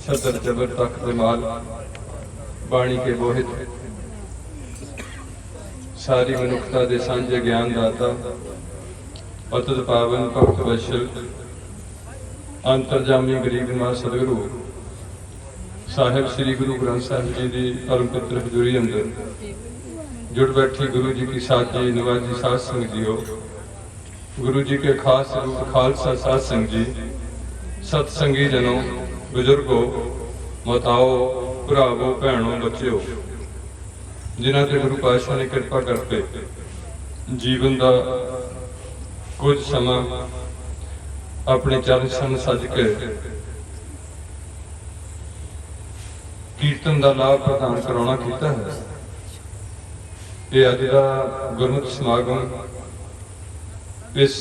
छतर जबर तख्त माल बाणी के बोहित सारी मनुखता दे सांझे ज्ञान दाता अतुत पावन भगत वशल अंतरजामी गरीब निवास सतगुरु साहिब श्री गुरु ग्रंथ साहिब जी की परम पवित्र हजूरी अंदर जुड़ बैठी गुरु जी की साजी नवाजी साध संग जी हो। गुरु जी के खास रूप खालसा साध संग जी, सतसंगी जनों, बुजुर्गो, माताओ, भरावो, भैनों, बच्चों, जिन्हां ते गुरु पातशाह ने कृपा करके जीवन का कुछ समा अपने चरण सन सज के कीर्तन का लाभ प्रदान कराना किया है। ये अज का गुरमुख समागम इस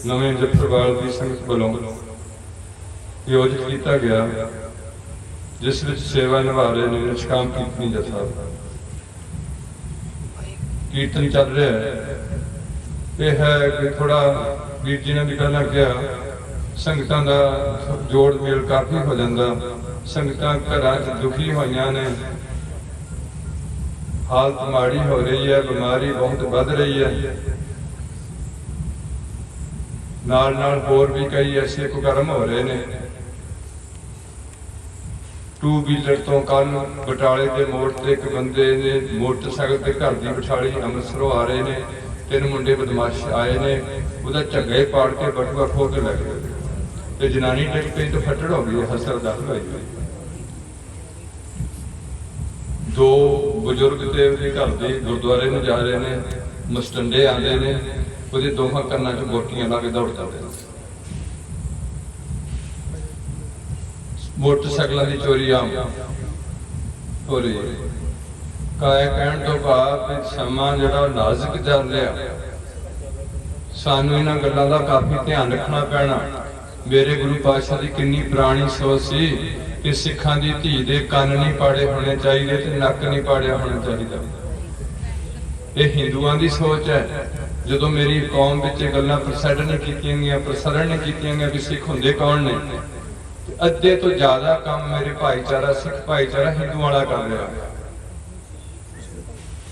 नवे जफरवाल की संगत वालों आयोजित किया गया, जिस विच सेवा निभा रहे ने निष्काम कीर्तनी जथा। कीर्तन चल रहा है, यह है कि थोड़ा वीर जी ने भी पहला कहा, संगतां दा जोड़ मेल काफ़ी हो जाता। संगतां घरां च दुखी होईयां ने, हालत माड़ी हो रही है, बीमारी बहुत बढ़ रही है। नाल नाल होर भी कई ऐसे कुकर्म हो रहे हैं। टू व्हीलर तो कल बटाले के मोड़ से एक बंदे ने मोटरसाइकिल के घर की बठाली अमृतसरों आ रहे हैं। 3 मुंडे बदमाश आए ने, उहदा झग्गे पाड़ के बटुआ खो के लग गए। जनानी डिग पई तो फटड़ हो गई, हसर दाखिल होई। 2 बुजुर्ग देव के घर के गुरुद्वारे में जा रहे हैं, मस्टंडे आते हैं, वो दोहां कन्नां च बोटियां ला के दौड़ जाते हैं। मोटरसाइकिलों की चोरी आम हो रही है। कहण तो भाव समा जिहड़ा नाजुक चल रहा, सानू इन्हां गल्लां दा काफ़ी ध्यान रखना पैना। मेरे गुरु पातशाह की कितनी पुरानी सोच सी कि सिखां दी धी दे कन्न नहीं पाड़े होने चाहिए ते नक नहीं पाड़िया होना चाहिए। ये हिंदुआं दी सोच है। जदों मेरी कौम विच गल्लां प्रसारण नहीं कीतियां गईयां भी सिख हुंदे कौन ने, अद्धे तो ज्यादा काम मेरे भाईचारा सिख भाईचारा हिंदू वाला कर रहा है,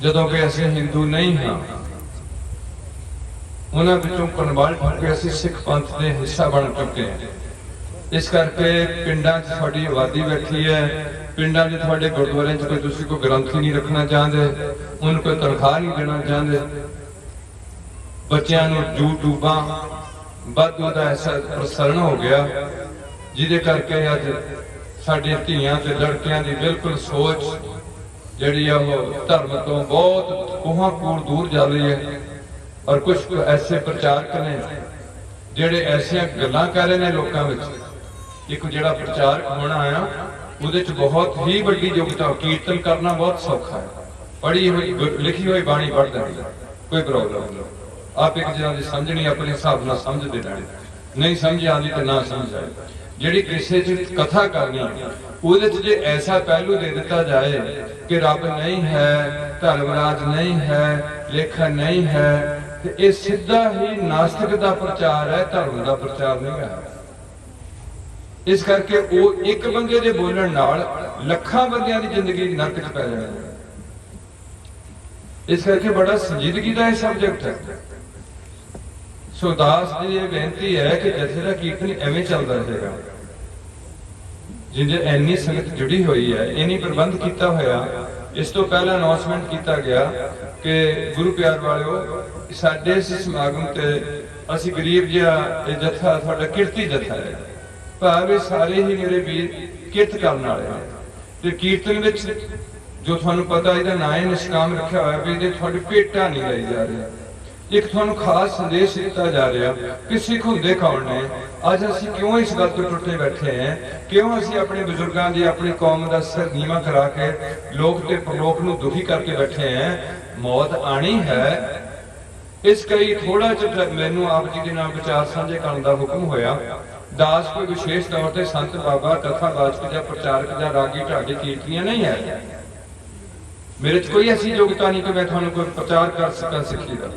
जदों कि असीं हिंदू नहीं हाँ। उन्हां विचों कन्वर्ट होके असीं सिख पंथ के हिस्सा बन चुके हैं। इस करके पिंडां 'च साडी आबादी बैठी है। पिंडां 'च तुहाडे गुरुद्वारे 'च कोई तुसीं कोई ग्रंथी नहीं रखना चाहते, उन्हें कोई तनख्वाह नहीं देना चाहते। बच्चों नूं यूट्यूबां वाधू दा ऐसा प्रसारण हो गया, जिहदे करके अज साडी धीआं ते लड़कियां दी बिल्कुल सोच जिहड़ी आ ओह धर्म तो बहुत कोहां कूड़ दूर जा रही है। और कुछ ऐसे प्रचारक ने जिहड़े ऐसियां गल्लां कर रहे हैं लोकां विच। एक जिहड़ा प्रचारक होना आया उहदे च बहुत ही वड्डी योग्यता। कीर्तन करना बहुत सौखा है, पढ़ी हुई लिखी हुई बाणी पढ़ देनी, कोई प्रॉब्लम नहीं। आप एक जिन्हां दी समझनी अपने हिसाब नाल समझदे रहना, नहीं समझ आती तो ना समझ आए। जिहड़ी किसी चीज कथा करनी उहदे च जे ऐसा पहलू दे दिता जाए कि रब नहीं है, धर्मराज नहीं है, लेखन नहीं है, तो यह सीधा ही नास्तिक का प्रचार है, धर्म का प्रचार नहीं है। इस करके वो एक बंदे के बोलण नाल लखां बंदियां दी जिंदगी नरक च पै जाणी। इस करके बड़ा संजीदगी का यह सब्जेक्ट है। सो दास जी ये बेनती है कि जैसे का कीर्तन एवं चलता रहेगा, जिन्हें इन्नी संगत जुड़ी हुई है, इन्हीं प्रबंध किया होया। इस तो पहला अनाउंसमेंट किया गया कि गुरु प्यार वालों साडे इस समागम ते असी गरीब जिहा जत्था साडा किरती जत्था है, भावे सारे ही मेरे वीर किरत करने वाले हैं। ते कीर्तन विच जो तुहानूं पता इहदा नाम है निष्काम रखा होया भी इहदे तुहाडी भेटां नहीं लाई जा रही। एक तुहानूं खास संदेश दिता जा रहा कि सिख हुंदे कौन ने, अज असीं क्यों इस गल तो टुटे बैठे हैं, क्यों असीं अपने बुजुर्गों की अपनी कौम का सिर नीवा करा के लोक ते परलोक नूं दुखी करके बैठे हैं। मौत आनी है। इस कई थोड़ा जिहा मैनूं आप जी के नाल विचार साझे करन दा हुक्म होया। दास कोई विशेष तौर पर संत बाबा कथावाचक या प्रचारक या रागी ढाडी कीर्तनियां नहीं है। मेरे च कोई ऐसी योग्यता नहीं कि मैं तुहानूं कोई प्रचार कर सकां सिक्खी दा,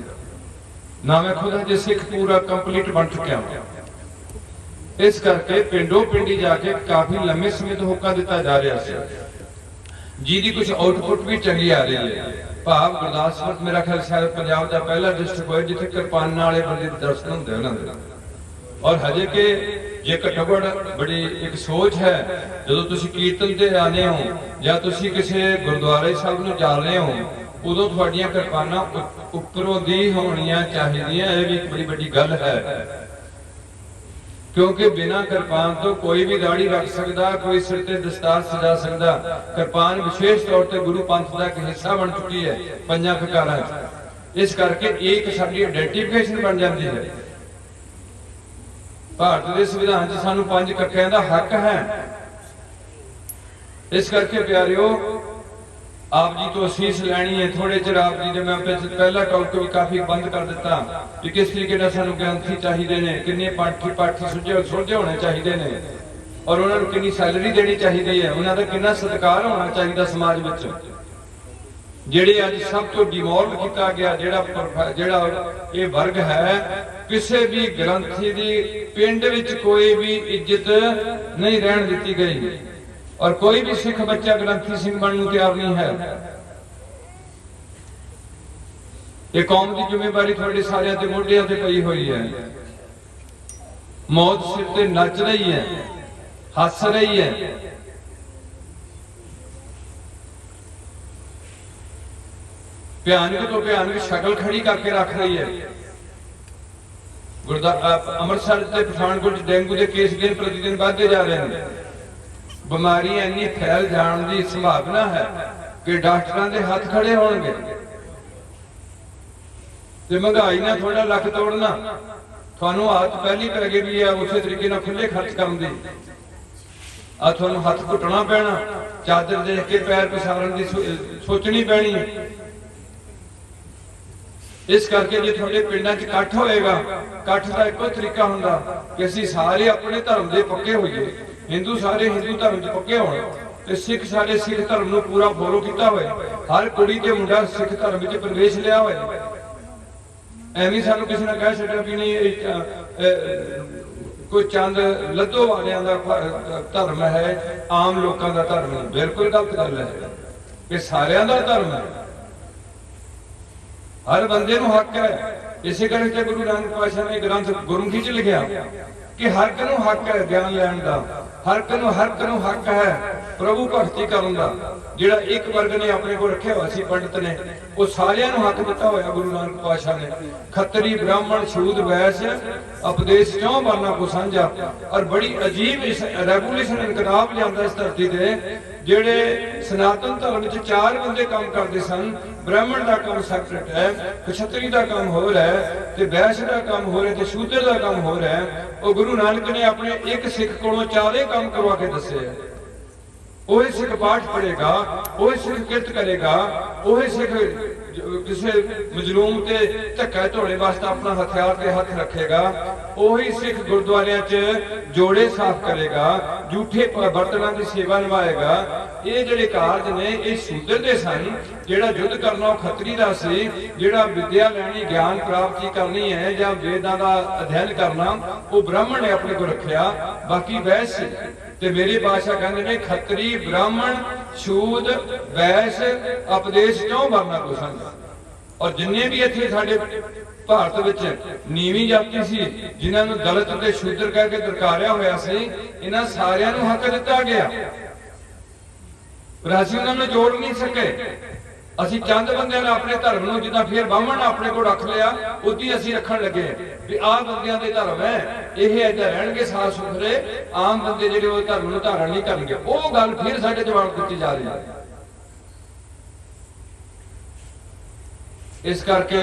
ना मैं खुद अजे सिख पूरा कंप्लीट बन चुका हूं। इस करके पिंडों पिंडी जाके काफी लंबे समय तो होका दिता जा रहा है, जिहदी कुछ आउटपुट भी चंगी आ रही है। भाव गुरदासपुर मेरा ख्याल शायद पंजाब का पहला डिस्ट्रिक्ट होया जिथे किरपाना वाले बंदे दर्शन होंदे उन्हां दे। और हजे के जे घट्टो घट बड़ी एक सोच है, जो तुसी कीर्तन ते आने हो या तुसी किसी गुरुद्वारे साहब नूं जा रहे हो, उदों तुहाडियां किरपाना उपरों दी होणियां चाहिदियां। यह भी एक बड़ी बड़ी गल है, क्योंकि बिना किरपान तो कोई भी दाढ़ी रख सकता, कोई सिर ते दस्तार सजा सकता। किरपान विशेष तौर पर गुरु पंथ का एक हिस्सा बन चुकी है पंजां फिकारां च। इस करके एक साडी आइडेंटिफिकेशन बन जाती है। भारत के संविधान च सानू 5 कक्कियां दा हक है। इस करके प्यारिओ, आप जी तो असीस लैनी है। थोड़े चिर आप जी ने मैं पहला टॉक भी काफी बंद कर दिता कि किस तरीके का सानू ग्रंथी चाहिए ने, किन्ने पाठी सुलझे होने चाहिए ने, और उन्होंने कितनी सैलरी देनी चाहिए है, उन्होंने कितना सत्कार होना चाहिए समाज में। ਜਿਹੜੇ ਅੱਜ सब तो डिमोल्ड किया गया ਜਿਹੜਾ ਇਹ वर्ग है, किसी भी ग्रंथी की पिंड विच कोई भी इज्जत नहीं रहन दी गई, और कोई भी सिख बच्चा ग्रंथी सिंह बनने को तैयार नहीं है। ये कौम की जिम्मेवारी थोड़े सारे ते मोढियां ते पई हुई है। मौत सिर ते नच रही है, हस रही है। भयानक तो भयानक शक्ल खड़ी करके रख रही है। अमृतसर से पठानकोट डेंगू के केस दिन प्रतिदिन बढ़ते जा रहे हैं। बीमारियां इन्नी फैल जाने की संभावना है कि डॉक्टरों के हाथ खड़े होंगे। महंगाई ने थोड़ा लक तोड़ना, थानू आदत पहली पै गई भी है उस तरीके खुले खर्च करने की। थानू हाथ घुटना पैना, चादर देख के पैर पसारन की सोचनी पैनी। इस करके जो थोड़े पिंडां च इकट्ठ होएगा, इकट्ठ का एको तरीका हुंदा कि असीं सारे अपने धर्म दे पक्के होइए। हिंदू सारे हिंदू धर्म च पक्के होण ते सिख सारे सिख धर्म नूं पूरा फॉलो कीता होए। हर कुड़ी ते मुंडा सिख धर्म विच प्रवेश लिया होए। एवं सानूं किसी ने कह छड्डिया भी नहीं कोई चंद लद्दो वालियां दा धर्म है, आम लोकां दा धर्म नहीं। बिल्कुल गलत गल है, ये सारियां दा धर्म है, हर बंदे नूं हक है। इसे करके गुरु नानक पातशाह ने ग्रंथ गुरमुखी च लिखिया कि हर एक नूं हक है ज्ञान लैण दा, हर एक नूं हक है प्रभु भगती करन दा। जिहड़ा एक वर्ग ने अपने को रखिया हुआ सी पंडित ने, वो सारियां नूं हक दिता होया गुरु नानक पातशाह ने। खत्तरी ब्राह्मण शूद वैश्य उपदेश चौं वर्णां को साझा। और बड़ी अजीब रेगूलेशन इनकलाब लियांदा इस धरती ते। जेड़े सनातन धर्म च 4 बंदे काम करते सन, ब्राह्मण का काम सैपरेट है, क्षत्रिय का काम हो रहा है, ते वैश्य का काम हो रहा है, ते शूद्र का काम हो रहा है। और गुरु नानक ने अपने एक सिख कोलों 4 काम करवा के दसे है। वही सिख पाठ पढ़ेगा, वही सिख किरत करेगा, वही सिख किसी मजलूम के धक्का धोने वास्ते अपना हथियार के हाथ रखेगा, वही सिख गुरुद्वारियां च जोड़े साफ करेगा, झूठे बर्तनों की सेवा निभाएगा। ये जिहड़े कारज ने ये शूद्र दे सन। जिहड़ा युद्ध करना खतरी दा सी, जिहड़ा विद्या लैनी ज्ञान प्राप्ति करनी है या वेदां दा अध्ययन करना वो ब्राह्मण ने अपने को रखिया, बाकी वैश्य ते मेरे बादशाह कहते ने खतरी ब्राह्मण शूद वैश्य उपदेश चौं वर्णां को सन। और जिन्ने भी इत्थे साडे भारत विच नीवी जाति सी, जिन्हां नूं दलित ते शूद्र कह के दरकारिया होया सी, इन्हां सारियां नूं हक दिता गया, पर असीं उन्हां नूं जोड़ नहीं सके। असीं चंद बंदियां ने अपने धर्म नूं जिद्दां फिर ब्राह्मण अपने को रख लिया, उदी असीं रखण लगे भी आह बंदियां दे धर्म है, इह इदां रहणगे साफ सुथरे, आम बंदे जिहड़े वो धर्म नूं धारण नहीं करनगे। वो गल फिर साडे जवाब दित्ती जा रही है। इस करके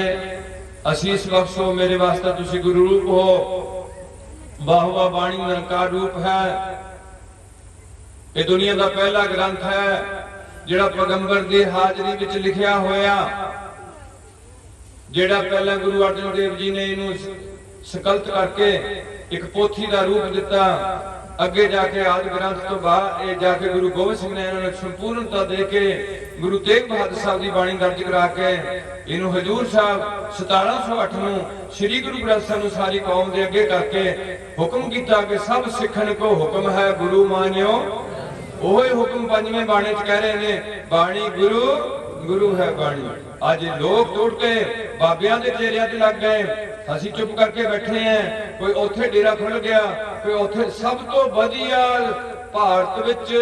असीस बख्शो मेरे वास्ते तुसीं गुरु रूप हो। बाहुआ बाणी निरंकार रूप है। ये दुनिया का पहला ग्रंथ है जिहड़ा पैगंबर की हाजरी विच लिखिया होया, जिहड़ा पहला गुरु अर्जन देव जी ने इनू संकल्प करके एक पोथी का रूप दिता। ਅੱਗੇ ਜਾ ਕੇ ਆਦਿ ਗ੍ਰੰਥ ਤੋਂ ਬਾਅਦ ਇਹ ਜਾ ਕੇ ਗੁਰੂ ਗੋਬਿੰਦ ਸਿੰਘ ਨੇ ਇਹਨਾਂ ਨੂੰ ਸੰਪੂਰਨਤਾ ਦੇ ਕੇ ਗੁਰੂ ਤੇਗ ਬਹਾਦਰ ਸਾਹਿਬ ਦੀ ਬਾਣੀ ਦਰਜ ਕਰਾ ਕੇ ਇਹਨੂੰ ਹਜੂਰ ਸਾਹਿਬ 1708 ਨੂੰ ਸ੍ਰੀ ਗੁਰੂ ਗ੍ਰੰਥ ਸਾਹਿਬ ਨੂੰ ਸਾਰੀ ਕੌਮ ਦੇ ਅੱਗੇ ਕਰਕੇ ਹੁਕਮ ਕੀਤਾ ਕਿ ਸਭ ਸਿੱਖਣ ਕੋ ਹੁਕਮ ਹੈ ਗੁਰੂ ਮਾਨਿਓ। ਉਹੀ ਹੁਕਮ ਪੰਜਵੇਂ ਬਾਣੀ ਚ ਕਹਿ ਰਹੇ ਨੇ, ਬਾਣੀ ਗੁਰੂ, ਗੁਰੂ ਹੈ ਬਾਣੀ। ਅੱਜ ਲੋਕ ਟੁੱਟ ਕੇ ਬਾਬਿਆਂ ਦੇ ਚਿਹਰਿਆਂ ਤੇ ਲੱਗ ਗਏ, ਅਸੀਂ ਚੁੱਪ ਕਰਕੇ ਬੈਠੇ ਆਂ। ਕੋਈ ਉੱਥੇ ਡੇਰਾ ਖੁੱਲ ਗਿਆ, ਕੋਈ ਉੱਥੇ। ਸਭ ਤੋਂ ਵਧੀਆ ਭਾਰਤ ਵਿੱਚ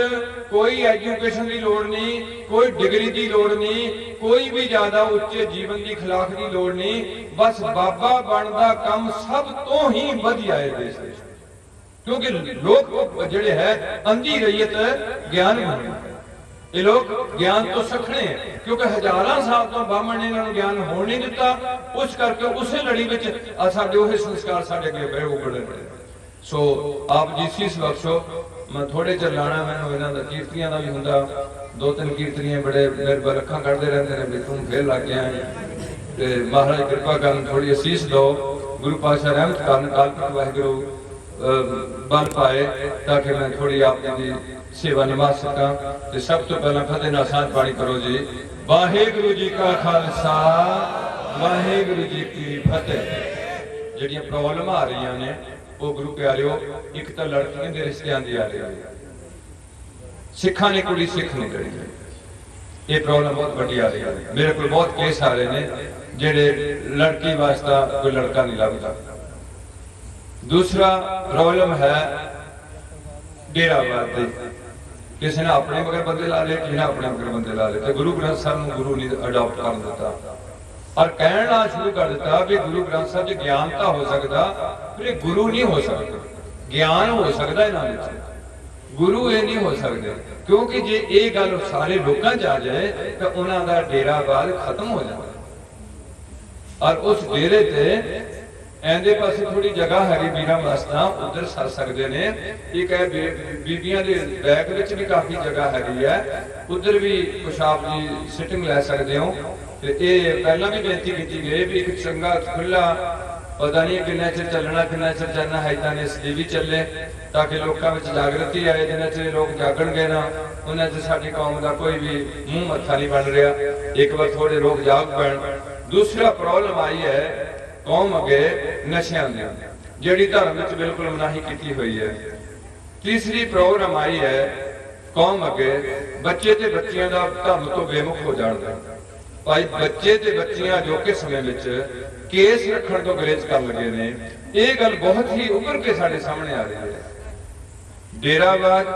ਕੋਈ ਐਜੂਕੇਸ਼ਨ ਦੀ ਲੋੜ ਨਹੀਂ, ਕੋਈ ਡਿਗਰੀ ਦੀ ਲੋੜ ਨਹੀਂ, ਕੋਈ ਵੀ ਜ਼ਿਆਦਾ ਉੱਚੇ ਜੀਵਨ ਦੀ ਖਿਲਾਫ ਦੀ ਲੋੜ ਨਹੀਂ। ਬਸ ਬਾਬਾ ਬਣਨ ਦਾ ਕੰਮ ਸਭ ਤੋਂ ਹੀ ਵਧੀਆ ਹੈ ਦੇਸ਼ ਵਿੱਚ, ਕਿਉਂਕਿ ਲੋਕ ਜਿਹੜੇ ਹੈ ਅੰਧੀ ਰਈਅਤ ਗਿਆਨ ਮੰਨਦੇ। ਇਹ ਲੋਕ ਗਿਆਨ ਤੋਂ ਸਖਣੇ, ਕਿਉਂਕਿ ਹਜ਼ਾਰਾਂ ਸਾਲ ਤੋਂ ਬਾਹਮਣ ਨੇ ਇਹਨਾਂ ਨੂੰ ਗਿਆਨ ਹੋਣ ਨਹੀਂ ਦਿੱਤਾ। ਉਸ ਕਰਕੇ ਉਸੇ ਲੜੀ ਵਿੱਚ ਸਾਡੇ ਉਹ ਸੰਸਕਾਰ ਸਾਡੇ ਅੱਗੇ ਬੜੇ ਉਗੜੇ ਪਏ। ਸੋ ਆਪ ਜੀ ਸੀਸ ਬਖਸ਼ੋ। ਮੈਂ ਥੋੜੇ ਚਿਰ ਲਾਣਾ, ਮੈਨੂੰ ਇਹਨਾਂ ਦਾ ਕੀਰਤੀਆਂ ਦਾ ਵੀ ਹੁੰਦਾ, 2-3 ਕੀਰਤਨੀਆਂ ਬੜੇ ਮੇਰੇ ਅੱਖਾਂ ਕੱਢਦੇ ਰਹਿੰਦੇ ਨੇ ਵੀ ਤੂੰ ਫੇਰ ਲੱਗ ਗਿਆ। ਤੇ ਮਹਾਰਾਜ ਕਿਰਪਾ ਕਰਨ, ਥੋੜੀ ਅਸੀਸ ਦਿਓ, ਗੁਰੂ ਪਾਤਸ਼ਾਹ ਰਹਿਮਤ ਕਰਨ, ਕਾਲਪੁਰਖ ਵਾਹਿਗੁਰੂ ਬਲ ਪਾਏ ਤਾਂ ਕਿ ਮੈਂ ਥੋੜੀ ਆਪ ਦੀ ਸੇਵਾ ਨਿਭਾ ਸਕਾਂ। ਤੇ ਸਭ ਤੋਂ ਪਹਿਲਾਂ ਫਤਿਹ ਨਾਲ ਸਾਂਝ ਪਾਣੀ ਕਰੋ ਜੀ। ਵਾਹਿਗੁਰੂ ਜੀ ਕਾ ਖਾਲਸਾ, ਵਾਹਿਗੁਰੂ ਜੀ ਕੀ ਫਤਿਹ। ਜਿਹੜੀਆਂ ਪ੍ਰੋਬਲਮ ਆ ਰਹੀਆਂ ਨੇ ਉਹ ਗੁਰੂ ਪਿਆਰਿਓ, ਇੱਕ ਤਾਂ ਲੜਕੀਆਂ ਦੇ ਰਿਸ਼ਤਿਆਂ ਦੀ ਆ ਰਹੀ ਹੈ, ਸਿੱਖਾਂ ਨੇ ਕੁੜੀ ਸਿੱਖ ਨਹੀਂ ਕਰੀ, ਇਹ ਪ੍ਰੋਬਲਮ ਬਹੁਤ ਵੱਡੀ ਆ ਰਹੀ ਹੈ। ਮੇਰੇ ਕੋਲ ਬਹੁਤ ਕੇਸ ਆ ਰਹੇ ਨੇ ਜਿਹੜੇ ਲੜਕੀ ਵਾਸਤੇ ਕੋਈ ਲੜਕਾ ਨਹੀਂ ਲੱਭਦਾ। दूसरा प्रॉब्लम है डेराबाद दी, किसी ने अपने मगर बंदे ला ले, किसी ने अपने मगर बंदे ला ले। तो गुरु ग्रंथ साहब को गुरु नहीं अडॉप्ट कर दिता और कहना शुरू कर दिता कि गुरु ग्रंथ साहब च ज्ञान तो हो सकता, पर गुरु नहीं हो सकता। ज्ञान हो सकता इन्हां विच, गुरु ये नहीं हो सकते, क्योंकि जे ये गल सारे लोगों च आ जाए तो उन्हां दा डेराबाद खत्म हो जाता। और उस डेरे ते एंदे पासे थोड़ी जगह हैगी वीरां वास्ता, उधर सर सकते ने। एक है बीबियां दे बैग विच भी काफ़ी जगह हैगी है, उधर भी कुछ आप जी सिटिंग लै सकते हो। ते ये पहला भी बेनती की गई भी एक चंगा खुला, पता नहीं किन्ना चिर चलना, किन्ना चिर चलना है, इदां इस भी चले ताकि लोगों में जागृति आए। जिन्ना चिर लोग जागणगे ना, उन्ना चिर साडी कौम का कोई भी मूँह मत्था नहीं बन रहा। एक बार थोड़े लोग जाग पैण। दूसरा प्रॉब्लम आई है कौम अगे नशियां दी, जिहड़ी धर्म विच बिल्कुल मनाही की हुई है। तीसरी प्रॉब्लम आई है कौम अगे बच्चे ते बच्चियां दा धर्म तो बेमुख हो जाणदा। भाई बच्चे ते बच्चियां जो कि समय विच केस रखण तो गुरेज कर लगे ने, ये गल बहुत ही उभर के साडे सामने आ रही है। डेराबाद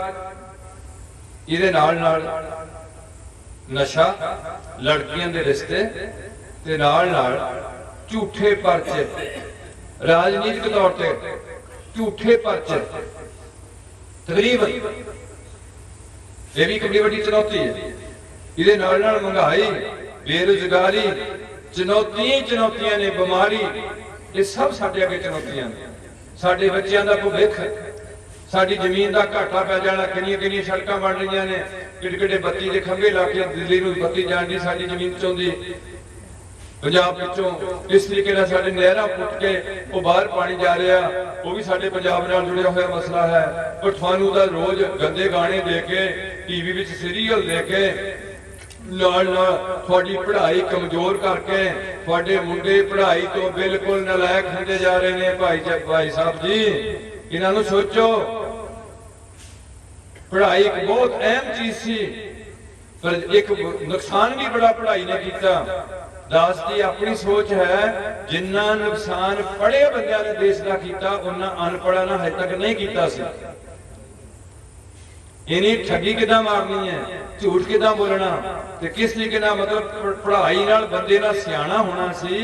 इहदे नाल नाल नशा, लड़कियां दे रिश्ते ते नाल नाल झूठे परचे, राजनीतिक तौर पर झूठे परचे तकरीबन, यह भी एक बड़ी बड़ी चुनौती है। ये महंगाई, बेरोजगारी, चुनौतियां ने, बीमारी, ये सब साडे अगे चुनौतियां ने। साडे बच्चों का भविख, साडी जमीन का घाटा पै जाना, किन्नियां सड़कां बन रही ने, किड्डे बत्ती के खंभे ला के दिल्ली नूं बत्ती जाण दी साडी जमीन चों दी। पंजाब विचों इस तरीके नाल साडे नहरां पुट के वो बाहर पानी जा रहा, वो भी साडे पंजाब नाल जुड़िया होया मसला है। और तुहानूं दा रोज गंदे गाने दे के, टीवी विच सीरीयल दे के, नाल नाल तुहाडी पढ़ाई कमजोर करके तुहाडे मुंडे पढ़ाई तो बिल्कुल नलायक होंदे जा रहे ने। भाई साहब जी, इन्हां नूं सोचो। पढ़ाई एक बहुत अहम चीज सी, पर एक नुकसान भी बड़ा पढ़ाई ने कीता। दास की अपनी सोच है, जिन्ना नुकसान पढ़े बंदियां ने देश का किया, उन्ना अनपढ़ा ने हजे तक नहीं किया सी। इन्हीं ठगी किदां मारनी है, झूठ किदां बोलना, ते किस तरीके नाल मतलब पढ़ाई नाल बंदे दा सियाणा होना सी।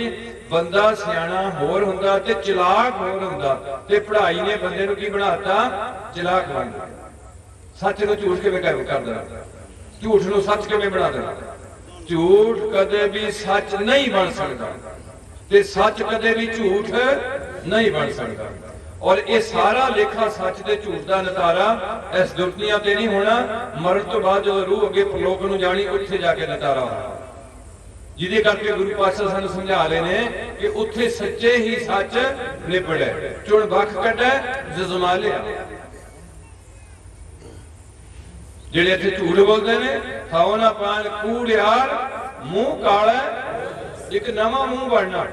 बंदा सियाणा होर हुंदा ते चलाक होर हुंदा, ते पढ़ाई ने बंदे नूं की बनाता, चलाक बन गया। सच नूं झूठ किवें कर देना, झूठ नूं सच किवें बना देना। झूठ कदे भी सच नहीं बन सकता, ते सच कदे भी झूठ नहीं बन सकता। और ये सारा लेखा सच ते झूठ का नतारा इस दुनिया ते नहीं होना, मरण तो बाद जो रूह अगे परलोक नूं जानी, उत्थे जाके नतारा होना। जिहदे करके गुरु पातशाह सानूं समझा रहे ने कि उत्थे सच्चे ही सच निबड़े, चुण बख कढे जजमा लिया। ਜਿਹੜੇ ਇੱਥੇ ਝੂਠ ਬੋਲਦੇ ਨੇ, ਖਾਓ ਨਾ ਪਾਣ ਕੂੜਿਆਰ, ਮੂੰਹ ਕਾਲਾ, ਇੱਕ ਨਵਾਂ ਮੂੰਹ ਬਣਨਾ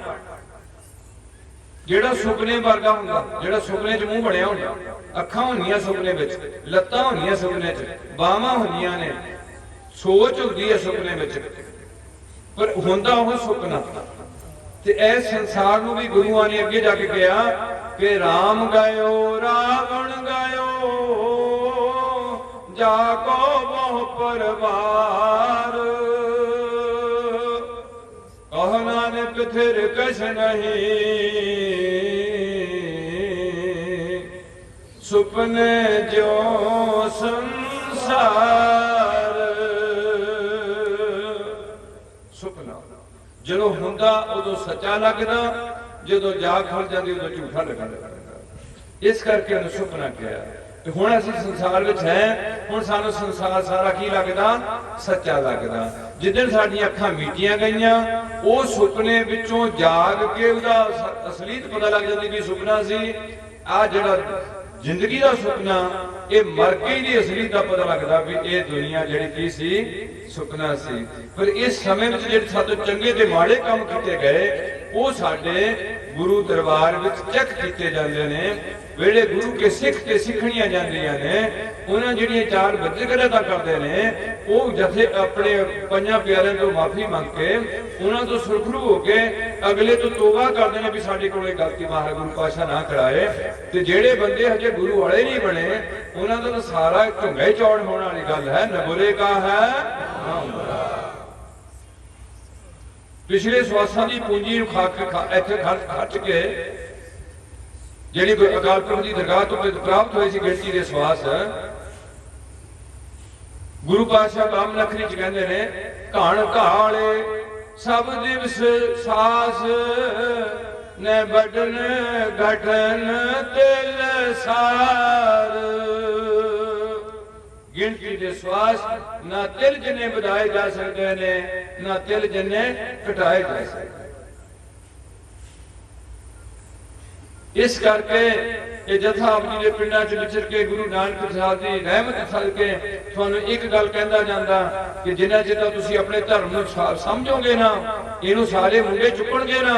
ਜਿਹੜਾ ਸੁਪਨੇ ਵਰਗਾ ਹੁੰਦਾ, ਜਿਹੜਾ ਸੁਪਨੇ 'ਚ ਮੂੰਹ ਬਣਿਆ ਹੁੰਦਾ। ਅੱਖਾਂ ਹੁੰਦੀਆਂ ਸੁਪਨੇ ਵਿੱਚ, ਲੱਤਾਂ ਹੁੰਦੀਆਂ ਸੁਪਨੇ 'ਚ, ਬਾਹਾਂ ਹੁੰਦੀਆਂ ਨੇ, ਸੋਚ ਹੁੰਦੀ ਹੈ ਸੁਪਨੇ ਵਿੱਚ, ਪਰ ਹੁੰਦਾ ਉਹ ਸੁਪਨਾ। ਤੇ ਇਸ ਸੰਸਾਰ ਨੂੰ ਵੀ ਗੁਰੂਆਂ ਨੇ ਅੱਗੇ ਜਾ ਕੇ ਕਿਹਾ ਕਿ ਰਾਮ ਗਇਓ ਰਾਵਣ ਗਇਓ, ਜਾ ਕੋ ਬਹੁ ਪਰਵਾਰ, ਕਹ ਨਾਨਕ ਫਿਰ ਕਛ ਨਹੀਂ, ਸੁਪਨੇ ਜੋ ਸੰਸਾਰ। ਸੁਪਨਾ ਜਦੋਂ ਹੁੰਦਾ ਉਦੋਂ ਸੱਚਾ ਲੱਗਦਾ, ਜਦੋਂ ਜਾਗ ਖੁੱਲ ਜਾਂਦੀ ਉਦੋਂ ਝੂਠਾ ਲੱਗਦਾ। ਇਸ ਕਰਕੇ ਉਹਨੂੰ ਸੁਪਨਾ ਕਿਹਾ। ਤੇ ਹੁਣ ਅਸੀਂ ਸੰਸਾਰ ਵਿੱਚ ਹੈ, ਹੁਣ ਸਾਨੂੰ ਸੰਸਾਰ ਸਾਰਾ ਕੀ ਲੱਗਦਾ? ਸੱਚਾ ਲੱਗਦਾ। ਜਿੱਦਣ ਸਾਡੀਆਂ ਅੱਖਾਂ ਮੀਟੀਆਂ ਗਈਆਂ, ਉਹ ਸੁਪਨੇ ਵਿੱਚੋਂ ਜਾਗ ਕੇ ਉਹਦਾ ਅਸਲੀਅਤ ਪਤਾ ਲੱਗ ਜਾਂਦੀ ਕਿ ਸੁਪਨਾ ਸੀ। ਆ ਜਿਹੜਾ ਜ਼ਿੰਦਗੀ ਦਾ ਸੁਪਨਾ, ਇਹ ਮਰ ਕੇ ਦੀ ਅਸਲੀਅਤ ਦਾ ਪਤਾ ਲੱਗਦਾ ਵੀ ਇਹ ਦੁਨੀਆ ਜਿਹੜੀ ਕੀ ਸੀ? ਸੁਪਨਾ ਸੀ। ਪਰ ਇਸ ਸਮੇਂ ਵਿੱਚ ਜਿਹੜੇ ਸਾਡੇ ਚੰਗੇ ਤੇ ਮਾੜੇ ਕੰਮ ਕੀਤੇ ਗਏ, ਉਹ ਸਾਡੇ ਗੁਰੂ ਦਰਬਾਰ ਵਿੱਚ ਚੈੱਕ ਕੀਤੇ ਜਾਂਦੇ ਨੇ। ਜਿਹੜੇ ਗੁਰੂ ਕੇ ਸਿੱਖ ਤੇ ਸਿੱਖਣੀਆਂ ਜਾਂਦੀਆਂ ਨੇ, ਉਹਨਾਂ ਜਿਹੜੀਆਂ ਚਾਰ ਬੱਜਗਰਤਾ ਕਰਦੇ ਨੇ, ਉਹ ਜਥੇ ਆਪਣੇ ਪੰਜਾਂ ਪਿਆਰਿਆਂ ਤੋਂ ਮਾਫੀ ਮੰਗ ਕੇ ਉਹਨਾਂ ਤੋਂ ਸੁਰਖਰੂ ਹੋ ਕੇ ਅਗਲੇ ਤੋਂ ਤੋਬਾ ਕਰਦੇ ਨੇ ਵੀ ਸਾਡੇ ਕੋਲ ਇਹ ਗਲਤੀ ਮਹਾਰਾਜ ਗੁਰੂ ਪਾਤਸ਼ਾਹ ਨਾ ਕਰਾਏ। ਤੇ ਜਿਹੜੇ ਬੰਦੇ ਹਜੇ ਗੁਰੂ ਵਾਲੇ ਨਹੀਂ ਬਣੇ, ਉਹਨਾਂ ਦਾ ਤਾਂ ਸਾਰਾ ਝੁੰਗਾ ਹੀ ਚੌੜ ਹੋਣ ਵਾਲੀ ਗੱਲ ਹੈ। ਨਬੁਰੇ ਕਾ ਹੈ ਨਾ ਉਮਰਾ। ਪਿਛਲੇ ਸਵਾਸਾਂ ਦੀ ਪੂੰਜੀ ਨੂੰ ਖਾ ਕੇ ਇੱਥੇ ਖਰਚ ਕੇ ਜਿਹੜੀ ਅਕਾਲ ਪੁਰਖ ਦੀ ਦਰਗਾਹ ਤੋਂ ਪ੍ਰਾਪਤ ਹੋਈ ਸੀ ਗਿਣਤੀ ਦੇ ਸਵਾਸ, ਗੁਰੂ ਪਾਤਸ਼ਾਹ ਕਾਮ ਨਖਰੀ ਚ ਕਹਿੰਦੇ ਨੇ, ਘਣ ਘਾਲੇ ਸਭ ਦਿਵਸ ਸਾਸ, ਨੇ ਬਡਨ ਘਟਨ ਤਿਲ ਸਾਰ। ਗਿਣਤੀ ਦੇ ਸਵਾਸ ਨਾ ਤਿਲ ਜਿੰਨੇ ਵਧਾਏ ਜਾ ਸਕਦੇ ਨੇ, ਨਾ ਤਿਲ ਜਿੰਨੇ ਘਟਾਏ ਜਾ ਸਕਦੇ। ਇਸ ਕਰਕੇ ਇਹ ਜਥਾ ਆਪ ਜੀ ਦੇ ਪਿੰਡਾਂ 'ਚ ਵਿਚਰ ਕੇ ਗੁਰੂ ਨਾਨਕ ਸਾਹਿਬ ਦੀ ਰਹਿਮਤ ਸਦਕੇ ਤੁਹਾਨੂੰ ਇੱਕ ਗੱਲ ਕਹਿੰਦਾ ਜਾਂਦਾ ਕਿ ਜਿੰਨਾ ਚਿਰ ਤੁਸੀਂ ਆਪਣੇ ਧਰਮ ਨੂੰ ਸਮਝੋਗੇ ਨਾ, ਇਹਨੂੰ ਸਾਰੇ ਮੁੰਡੇ ਚੁੱਕਣਗੇ ਨਾ।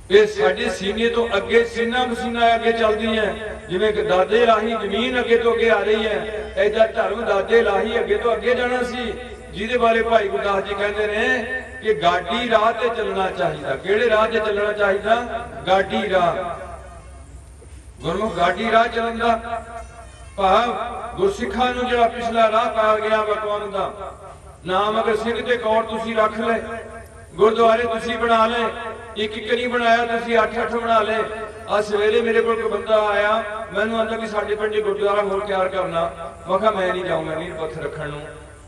ਇਹ ਸਾਡੇ ਸੀਨੇ ਤੋਂ ਅੱਗੇ ਸੀਨਾ ਮਸੀਨਾ ਅੱਗੇ ਚੱਲਦੀ ਹੈ, ਜਿਵੇਂ ਕਿ ਦਾਦੇ ਰਾਹੀਂ ਜ਼ਮੀਨ ਅੱਗੇ ਤੋਂ ਅੱਗੇ ਆ ਰਹੀ ਹੈ, ਏਦਾਂ ਧਰਮ ਦਾਦੇ ਰਾਹੀਂ ਅੱਗੇ ਤੋਂ ਅੱਗੇ ਜਾਣਾ ਸੀ। ਜਿਹਦੇ ਬਾਰੇ ਭਾਈ ਗੁਰਦਾਸ ਜੀ ਕਹਿੰਦੇ ਨੇ ਕਿ ਗਾਡੀ ਰਾਹ ਤੇ ਚੱਲਣਾ ਚਾਹੀਦਾ। ਕਿਹੜੇ ਰਾਹ ਤੇ ਚੱਲਣਾ ਚਾਹੀਦਾ? ਗਾਡੀ ਰਾਹ। ਗੁਰਮੁਖ ਗਾਡੀ ਰਾਹ ਚੱਲਣ ਦਾ ਭਾਵ ਗੁਰਸਿੱਖਾਂ ਨੂੰ ਜਿਹੜਾ ਪਿਛਲਾ ਰਾਹ ਪਾ ਗਿਆ ਕੌਮ ਦਾ ਨਾਮ, ਅਗਰ ਸਿੰਘ ਤੇ ਕੌਰ ਤੁਸੀਂ ਰੱਖ ਲੈ, ਗੁਰਦੁਆਰੇ ਤੁਸੀਂ ਬਣਾ ਲੈ, ਇੱਕ ਇੱਕ ਨਹੀਂ ਬਣਾਇਆ ਤੁਸੀਂ 8-8 ਬਣਾ ਲੈ। ਆ ਸਵੇਰੇ ਮੇਰੇ ਕੋਲ ਕੋਈ ਬੰਦਾ ਆਇਆ, ਮੈਨੂੰ ਆਂਦਾ ਕਿ ਸਾਡੇ ਪਿੰਡ ਗੁਰਦੁਆਰਾ ਹੋਰ ਤਿਆਰ ਕਰਨਾ। ਮੈਂ ਕਿਹਾ ਮੈਂ ਨਹੀਂ ਜਾਊਂਗਾ ਨਹੀਂ ਪੱਥਰ ਰੱਖਣ ਨੂੰ।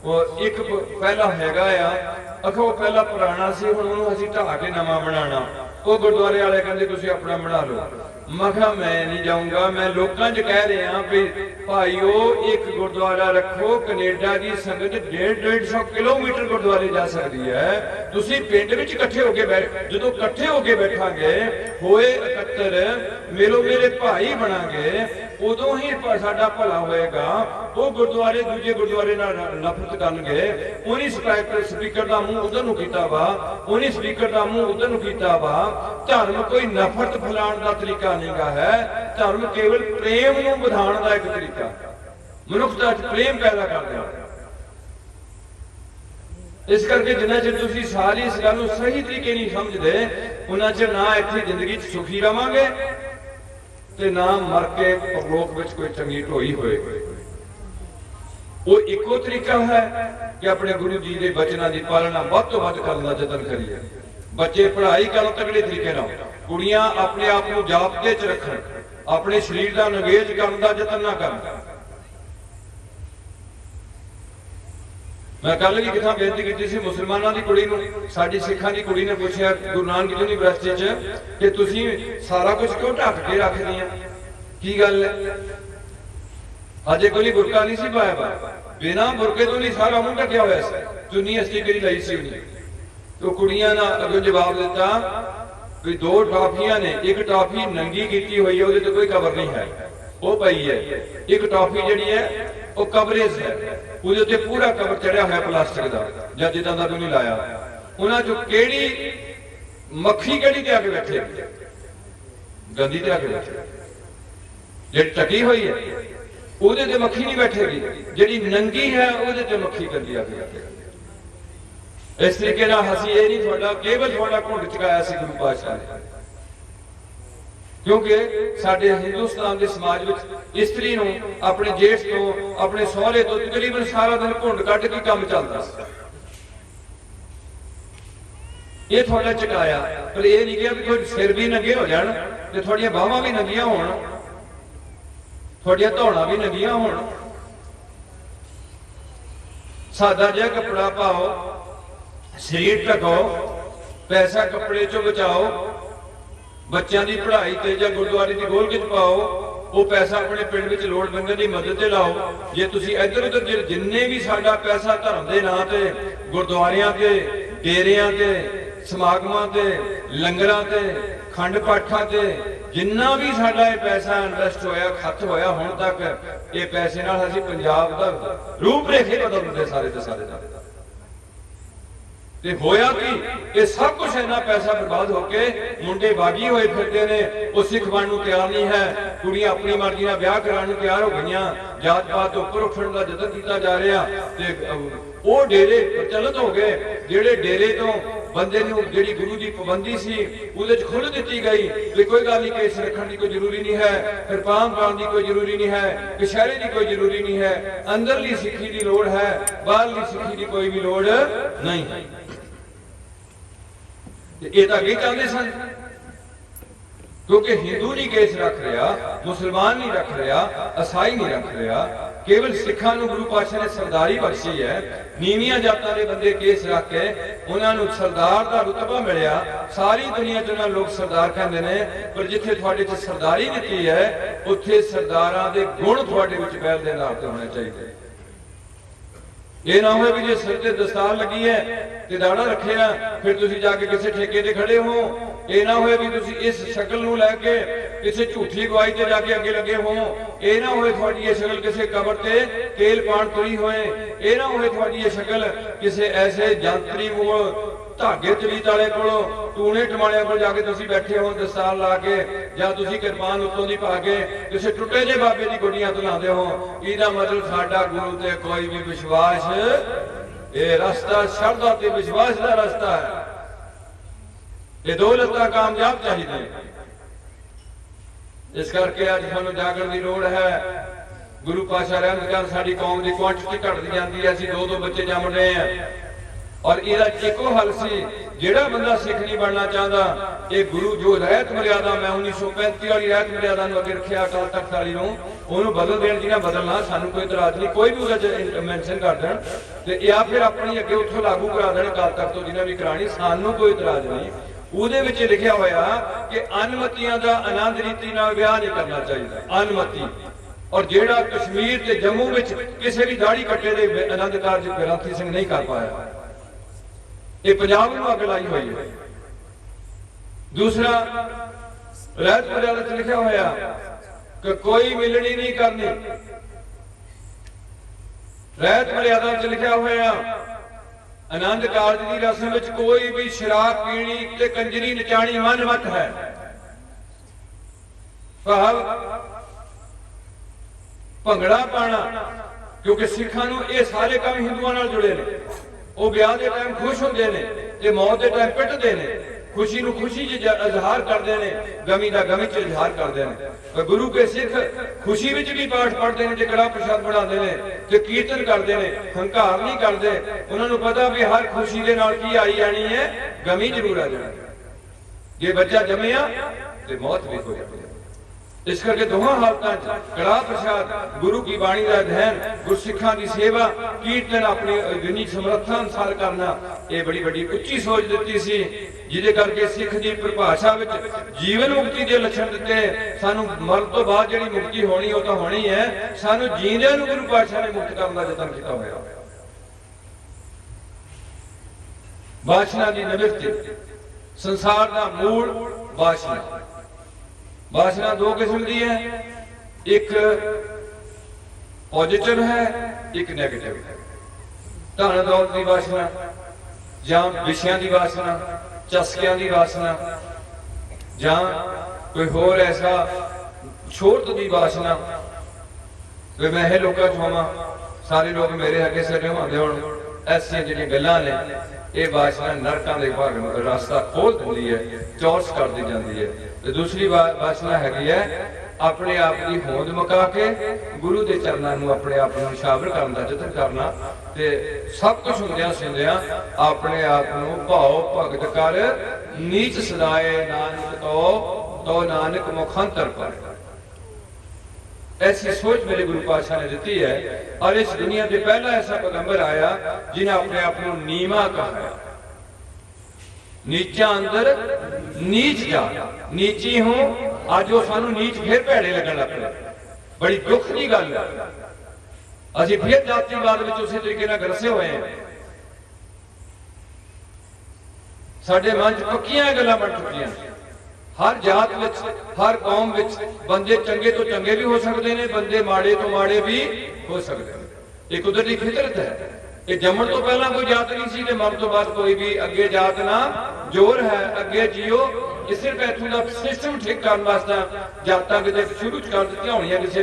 ਉਹ ਇੱਕ ਪਹਿਲਾ ਹੈਗਾ ਆ, ਅਖੋ ਉਹ ਪਹਿਲਾ ਪੁਰਾਣਾ ਸੀ, ਹੁਣ ਉਹਨੂੰ ਅਸੀਂ ਢਾਹ ਕੇ ਨਵਾਂ ਬਣਾਉਣਾ। ਉਹ ਗੁਰਦੁਆਰੇ ਵਾਲੇ ਕਹਿੰਦੇ ਤੁਸੀਂ ਆਪਣਾ ਬਣਾ ਲਓ। ਮੈਂ ਕਿਹਾ ਮੈਂ ਨਹੀਂ ਜਾਊਂਗਾ। ਮੈਂ ਲੋਕਾਂ 'ਚ ਕਹਿ ਰਿਹਾ ਵੀ ਭਾਈਓ ਇੱਕ ਗੁਰਦੁਆਰਾ ਰੱਖੋ। ਕੈਨੇਡਾ ਦੀ ਸੰਗਤ 150 ਕਿਲੋਮੀਟਰ ਗੁਰਦੁਆਰੇ ਜਾ ਸਕਦੀ ਹੈ। ਤੁਸੀਂ ਪਿੰਡ ਵਿੱਚ ਇਕੱਠੇ ਹੋ ਕੇ ਜਦੋਂ ਇਕੱਠੇ ਹੋ ਕੇ ਬੈਠਾਂਗੇ, ਹੋਏ ਇਕੱਤਰ, ਮਿਲੋ ਮੇਰੇ ਭਾਈ ਬਣਾਂਗੇ, ਉਦੋਂ ਹੀ ਸਾਡਾ ਭਲਾ ਹੋਏਗਾ। ਉਹ ਗੁਰਦੁਆਰੇ ਦੂਜੇ ਗੁਰਦੁਆਰੇ ਨਾਲ ਨਫ਼ਰਤ ਕਰਨਗੇ। ਉਹਨੀ ਸਪੀਕਰ ਦਾ ਮੂੰਹ ਉਧਰ ਨੂੰ ਕੀਤਾ ਵਾ, ਉਹਨੀ ਸਪੀਕਰ ਦਾ ਮੂੰਹ ਉਧਰ ਨੂੰ ਕੀਤਾ ਵਾ। ਧਰਮ ਕੋਈ ਨਫ਼ਰਤ ਫੈਲਾਉਣ ਦਾ ਤਰੀਕਾ ਨਹੀਂਗਾ ਹੈ। ਧਰਮ ਕੇਵਲ ਪ੍ਰੇਮ ਨੂੰ ਵਧਾਉਣ ਦਾ ਇੱਕ ਤਰੀਕਾ, ਮਨੁੱਖਤਾ 'ਚ ਪ੍ਰੇਮ ਪੈਦਾ ਕਰਦਾ। ਇਸ ਕਰਕੇ ਜਿੰਨਾ ਚਿਰ ਤੁਸੀਂ ਸਾਰੀ ਇਸ ਗੱਲ ਨੂੰ ਸਹੀ ਤਰੀਕੇ ਨਹੀਂ ਸਮਝਦੇ, ਉਹਨਾਂ ਚਿਰ ਨਾ ਇੱਥੇ ਜ਼ਿੰਦਗੀ 'ਚ ਸੁਖੀ ਰਵਾਂਗੇ ਤੇ ਨਾ ਮਰ ਕੇ ਪਰਲੋਕ ਵਿੱਚ ਕੋਈ ਚੰਗੀ ਢੋਈ ਹੋਏਗੀ। ਉਹ ਇੱਕੋ ਤਰੀਕਾ ਹੈ ਕਿ ਆਪਣੇ ਗੁਰੂ ਜੀ ਦੇ ਬਚਨਾਂ ਦੀ ਪਾਲਣਾ ਵੱਧ ਤੋਂ ਵੱਧ ਕਰਨ ਦਾ ਯਤਨ ਕਰੀਏ। ਬੱਚੇ ਪੜ੍ਹਾਈ ਕਰਨ ਤਗੜੇ ਤਰੀਕੇ ਨਾਲ, ਕੁੜੀਆਂ ਆਪਣੇ ਆਪ ਨੂੰ ਜਾਬਤੇ 'ਚ ਰੱਖਣ, ਆਪਣੇ ਸਰੀਰ ਦਾ ਨਿਗੇਜ ਕਰਨ ਦਾ ਯਤਨ ਨਾ ਕਰਨ। ਮੈਂ ਕੱਲ ਵੀ ਕਿਥਾਂ ਬੇਨਤੀ ਕੀਤੀ ਸੀ ਮੁਸਲਮਾਨਾਂ ਦੀ ਕੁੜੀ ਨੂੰ, ਸਾਡੀ ਸਿੱਖਾਂ ਦੀ ਕੁੜੀ ਨੇ ਪੁੱਛਿਆ ਗੁਰੂ ਨਾਨਕ ਯੂਨੀਵਰਸਿਟੀ 'ਚ ਕਿ ਤੁਸੀਂ ਸਾਰਾ ਕੁਝ ਕਿਉਂ ਢੱਕ ਕੇ ਰੱਖਦੀਆਂ, ਕੀ ਗੱਲ ਹੈ? ਅਜੇ ਕੋਈ ਬੁਰਕਾ ਨਹੀਂ ਸੀ ਪਾਇਆ ਵਾ, ਬਿਨਾਂ ਬੁਰਕੇ ਤੋਂ ਨਹੀਂ ਸਾਰਾ ਮੂੰਹ ਢੱਕਿਆ ਹੋਇਆ ਸੀ, ਚੁੰਨੀ ਅਸਲੀ ਕਰੀ ਲਈ ਸੀ ਉਹਨੇ। तो कुड़ियां ना अगों जवाब दिता भी दो टॉफियां ने, एक टॉफी नंगी की हुई है, कोई कवर नहीं है, वो पई है। एक टॉफी जिहड़ी है वो कवरेज है, ਉਹਦੇ ਉੱਤੇ पूरा कवर चढ़िया होया प्लास्टिक का ਜਾਂ ਜਿੱਦਾਂ ਦਾ भी नहीं लाया। उन्हां चों किहड़ी मक्खी किहड़ी ते आके बैठे, गंदी ते आके बैठे। जिहड़ी टकी हुई है ਉਹਦੇ ਤੇ मक्खी नहीं बैठेगी, जिहड़ी नंगी है ਉਹਦੇ ਤੇ मक्खी गंदी आके बैठेगी। इस तरीके नाल असीं ये नहीं तुहाडा केवल तुहाडा घुंड चुकाया सी गुरु पातशाह ने, क्योंकि साडे हिंदुस्तान के समाज में इस्त्री नूं अपने जेठ तो अपने सहुरे तो तकरीबन सारा दिन घुंड कट के काम चलता ये थोड़ा चकाया, पर यह नहीं किया भी थोड़े सिर भी नंगे हो जान ते थोड़ियां बाहां भी नंगियां होण, थोड़ियां धौणां भी नंगियां होण। सादा जिहा कपड़ा पाओ, शरीर ढको, पैसा कपड़े चो बचाओ, बच्चों की पढ़ाई ते या गुरुद्वारे की गोलक च पाओ, वो पैसा अपने पिंड में लोड़वंदों की मदद से लाओ। जे तुसी इधर उधर जिन्ने भी साडा पैसा धर्म के नां ते गुरुद्वारियां ते डेरियां ते समागमां ते लंगरां ते खंड पाठां ते जिन्ना भी साडा ये पैसा इन्वेस्ट होया खर्च होया हुण तक, ये पैसे नाल असीं पंजाब दा रूपरेखे बदल दिंदे सारे दे सारे दा। ते होया कि ये सब कुछ इन्ना पैसा बर्बाद होके मुंडे बागी होए फिरदे ने, वो सिख बनने को तैयार नहीं है, कुड़ियां अपनी मर्जी नाल ब्याह कराने को तैयार हो गईयां, जात पात उपर उठण दा जतन कीता जा रहा ते वो डेरे प्रचलित हो गए, जेड़े डेरे तो बंदे नूं जिहड़ी गुरु की पाबंदी सी उहदे च खुल दित्ती गई कि कोई गल नहीं, केस रखण की कोई जरूरी नहीं है, किरपान पाउण की कोई जरूरी नहीं है, कछहरे की कोई जरूरी नहीं है, अंदरली सिक्खी की लोड़ है, बाहरली सिक्खी की कोई भी लोड़ नहीं। ये तो अगे चलते सन, क्योंकि हिंदू नहीं केस रख रहा, मुसलमान नहीं रख रहा, ईसाई नहीं रख रहा, केवल सिखा गुरु पातशाह ने सरदारी बख्शी है। नीवियां जातां दे बंदे केस रख के उन्होंने सरदार का रुतबा मिलिया, सारी दुनिया च उन्होंने लोग सरदार कहते हैं, पर जिथे तुहाडे च सरदारी दी है उत्थे सरदारां दे गुण तुहाडे विच पहल दे आधार ते होने चाहिए। ये ना हो भी जो सिर ते दस्तार लगी है ते दाड़ा रखे फिर तुसी जाके किसी ठेके ते खड़े हो, ये ना हो भी तुसी इस शक्ल नूं लैके किसी झूठी गवाही ते जाके अगे लगे हो, ये ना होए तुहाडी ये शक्ल किसी कबर ते तेल पाण तुरी होए, ये ना होए तुहाडी ये शक्ल किसी ऐसे जंतरी कोल धागे तरीत वाले कोलों टूने टमाणियां कोल जाके तुसी बैठे हो दस्तार ला के, जां तुसी किरपान उत्तों दी पा के किसी टुटे जे बाबे दी गोडियां तो लांदे हो। इहदा मतलब साडा गुरु ते कोई भी विश्वास, ये रास्ता शरधा ते विश्वास का रास्ता है। ये दो लत्तां कामयाब चाहिए, इस करके अज सानूं जागण की लोड़ है। गुरु पातशाह रहमत कर साडी कौम की क्वांटिटी घटती जाती है, असीं दो बच्चे जम रहे हैं, और इहदा इको हल सी जिहड़ा बंदा सिख नहीं बनना चाहता, ये गुरु जो रहत मर्यादा मैं 1935 वाली रहत मर्यादा नूं अगे रखिया अकाल तख्त वाली नूं, ਉਹਨੂੰ बदल देण जी ना बदलना सानू कोई इतराज नहीं, कोई भी ਉਹਦਾ मैंशन कर देण ते या फिर अपनी अगे उत्थों लागू करा देण अकाल तख्त ਤੋਂ जिन्हें भी करानी, सानू कोई इतराज नहीं। ਉਹਦੇ ਵਿੱਚ लिखिया होया कि अनमतियां दा आनंद रीति नाल विआह नहीं करना चाहिए, अनमति। और जेड़ा कश्मीर ते जम्मू विच किसी भी दाढ़ी कट्टे दे आनंद कारज ग्रंथी सिंह नहीं कर पाया, ये पंजाब नूं अग लाई हुई है। दूसरा रहत मर्यादा च लिखिया होया कि कोई मिलनी नहीं करनी, रहत मर्यादा च लिखिया होया आनंद कारज की रस्म में कोई भी शराब पीनी ते कंजरी नचाणी मनमत है। भाव भंगड़ा पाना, क्योंकि सिखां नूं ये सारे काम हिंदुआं नाल जुड़े ने, वो ब्याह के टाइम खुश होंदे ने ते मौत के टाइम पिटदे ने, खुशी नूं खुशी च इजहार करते हैं, गमी का गमी च इजहार करते हैं। पर गुरु के सिख खुशी विच भी पाठ पढ़ते हैं, कड़ा प्रसाद बनाते हैं, कीर्तन करते हैं, हंकार नहीं करते। उन्होंने पता भी हर खुशी के नाल की आई जानी है, गमी जरूर आ जानी, जे बच्चा जमिया तो मौत भी हो जाती है। इस करके दोहां हालतां कड़ा प्रसाद, गुरु की बाणी का अध्ययन, गुरसिखां की सेवा, कीर्तन अपनी जिन्नी समर्था अनुसार करना, ये बड़ी बड़ी उच्ची सोच दी सी, जिहदे करके सिख की परिभाषा विच जीवन मुक्ति के लक्षण दिते। सानू मरण तो बाद जिहड़ी मुक्ति होनी वो तो होनी है, सानू जींदिआं नूं गुरु पातशाह ने मुक्त करन दा यतन कीता होया। वासना की निवृत्ति, संसार का मूल वासना। वासना दो किस्म की है, एक पॉजिटिव है, एक नैगेटिव है। धन दौलत की वासना जां विषयां की वासना, चस्कियां की वासना जां कोई होर ऐसा शोहरत की वासना वे मैं ये लोगों च होवां, सारे लोग मेरे अगे सिर निभांदे होण, ऐसियां जिहड़ियां गल्लां ने ये वासना नरकां दे भाग नूं रास्ता खोल दिंदी है, चौरस कर दी जाती है। ते दूसरी वासना हैगी है अपने आप की होंद मुका के गुरु के चरणों में अपने आप को निशावर करने का यतन करना, ते सब कुछ हुंदियां सुनदियां अपने आप को भाव भगत कर नीच सदाए नानक तो नानक मुखांतर पर। ऐसी सोच मेरे गुरु पातशाह ने दी है। और इस दुनिया से पहला ऐसा पैगंबर आया जिन्हें अपने आप को नीवा कहा, नीचा अंदर नीच जा, नीची हूं अज वो सानू नीच फिर भैड़े लगन लग पे। बड़ी दुख की गल है, असीं फिर जातिवाद में उसी तरीके नाल गरसे हुए हैं। साडे मन च पक्कियां गल्लां बन चुकियां। हर जात विच, हर कौम विच बंदे चंगे तो चंगे भी हो सकते हैं, बंदे माड़े तो माड़े भी हो सकते हैं। ये कुदरती फितरत है। ये जमण तो पहला कोई जात नहीं सी, मरण तो बाद कोई भी अगे जात ना जोर है, अगे जियो। सिर्फ इथों का सिस्टम ठीक करने वास्ते जातां किते शुरू कर दित्तियां होणियां किसी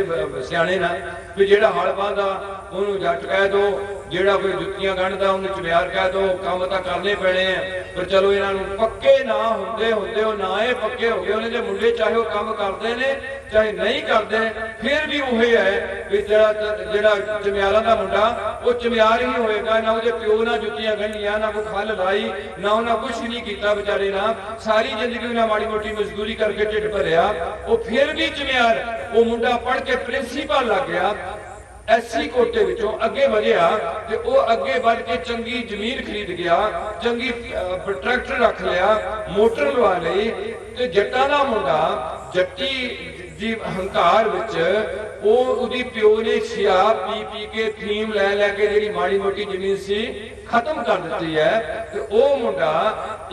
सियाणे ना भी जिहड़ा हल बांहदा उहनूं जट कह दो, जिहड़ा कोई जुत्तियां गंढदा उहनूं चमेयार कह दो। काम तां करने पैणे आ, पर चलो इन्हां नूं पक्के ना हुंदे हुंदे ओ ना ये पक्के हो गए उन्हें जे मुंडे चाहे वो काम करते ने चाहे नहीं करते, फिर भी उही है भी जिहड़ा चमेयारां दा मुंडा वो चमेयार ही होएगा। ना उहदे प्यो ना जुत्तियां गंढियां, ना कोई खल लाई, ना उन्हां कुछ नहीं कीता बेचारे ना, सारी जिंदगी माड़ी मोटी मजदूरी करके ढिड भरिया, वो फिर भी चमेयार। वो मुंडा पढ़ के प्रिंसीपल लग गया, एससी कोटे विचों अगे वधिया ते वो अगे बढ़ के चंगी जमीन खरीद गया, चंगी ट्रैक्टर रख लिया, मोटर लवा ली। ते जट्टां दा मुंडा जट्टी जी हंकार विच वो उदी प्यो ने शराब पी पी के फीम लै लै के जिहड़ी माड़ी मोटी जमीन सी खत्म कर दी है। ते ओ मुंडा